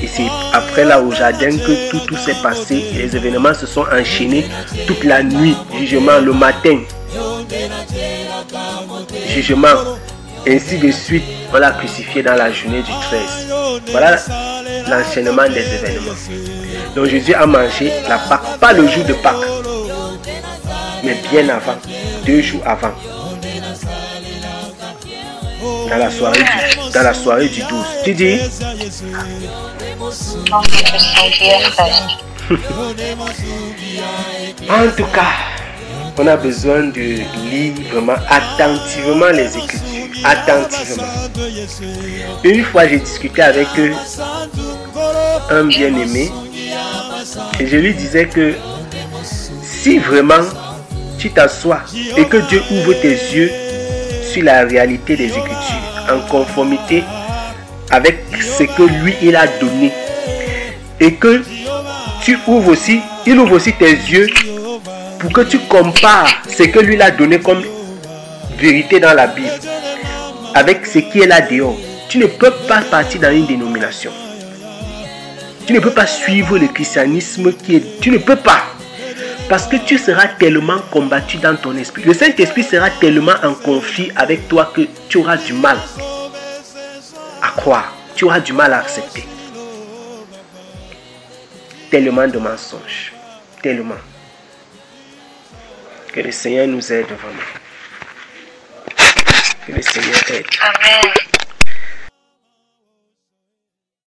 Et c'est après là au jardin que tout s'est passé. Et les événements se sont enchaînés toute la nuit. Jugement le matin. Jugement. Ainsi de suite. On l'a crucifié dans la journée du 13. Voilà l'enchaînement des événements. Donc Jésus a mangé la Pâque. Pas le jour de Pâques. Mais bien avant. 2 jours avant. Dans la soirée du 12. Tu dis? En tout cas, on a besoin de lire vraiment attentivement les Écritures. Attentivement. Une fois, j'ai discuté avec un bien-aimé et je lui disais que si vraiment tu t'assois et que Dieu ouvre tes yeux sur la réalité des Écritures, en conformité avec ce que lui il a donné, et que il ouvre aussi tes yeux pour que tu compares ce que lui a donné comme vérité dans la Bible avec ce qui est là dehors. Tu ne peux pas partir dans une dénomination. Tu ne peux pas suivre le christianisme tu ne peux pas. Parce que tu seras tellement combattu dans ton esprit. Le Saint-Esprit sera tellement en conflit avec toi que tu auras du mal à croire. Tu auras du mal à accepter. Tellement de mensonges. Tellement. Que le Seigneur nous aide vraiment. Que le Seigneur aide. Amen.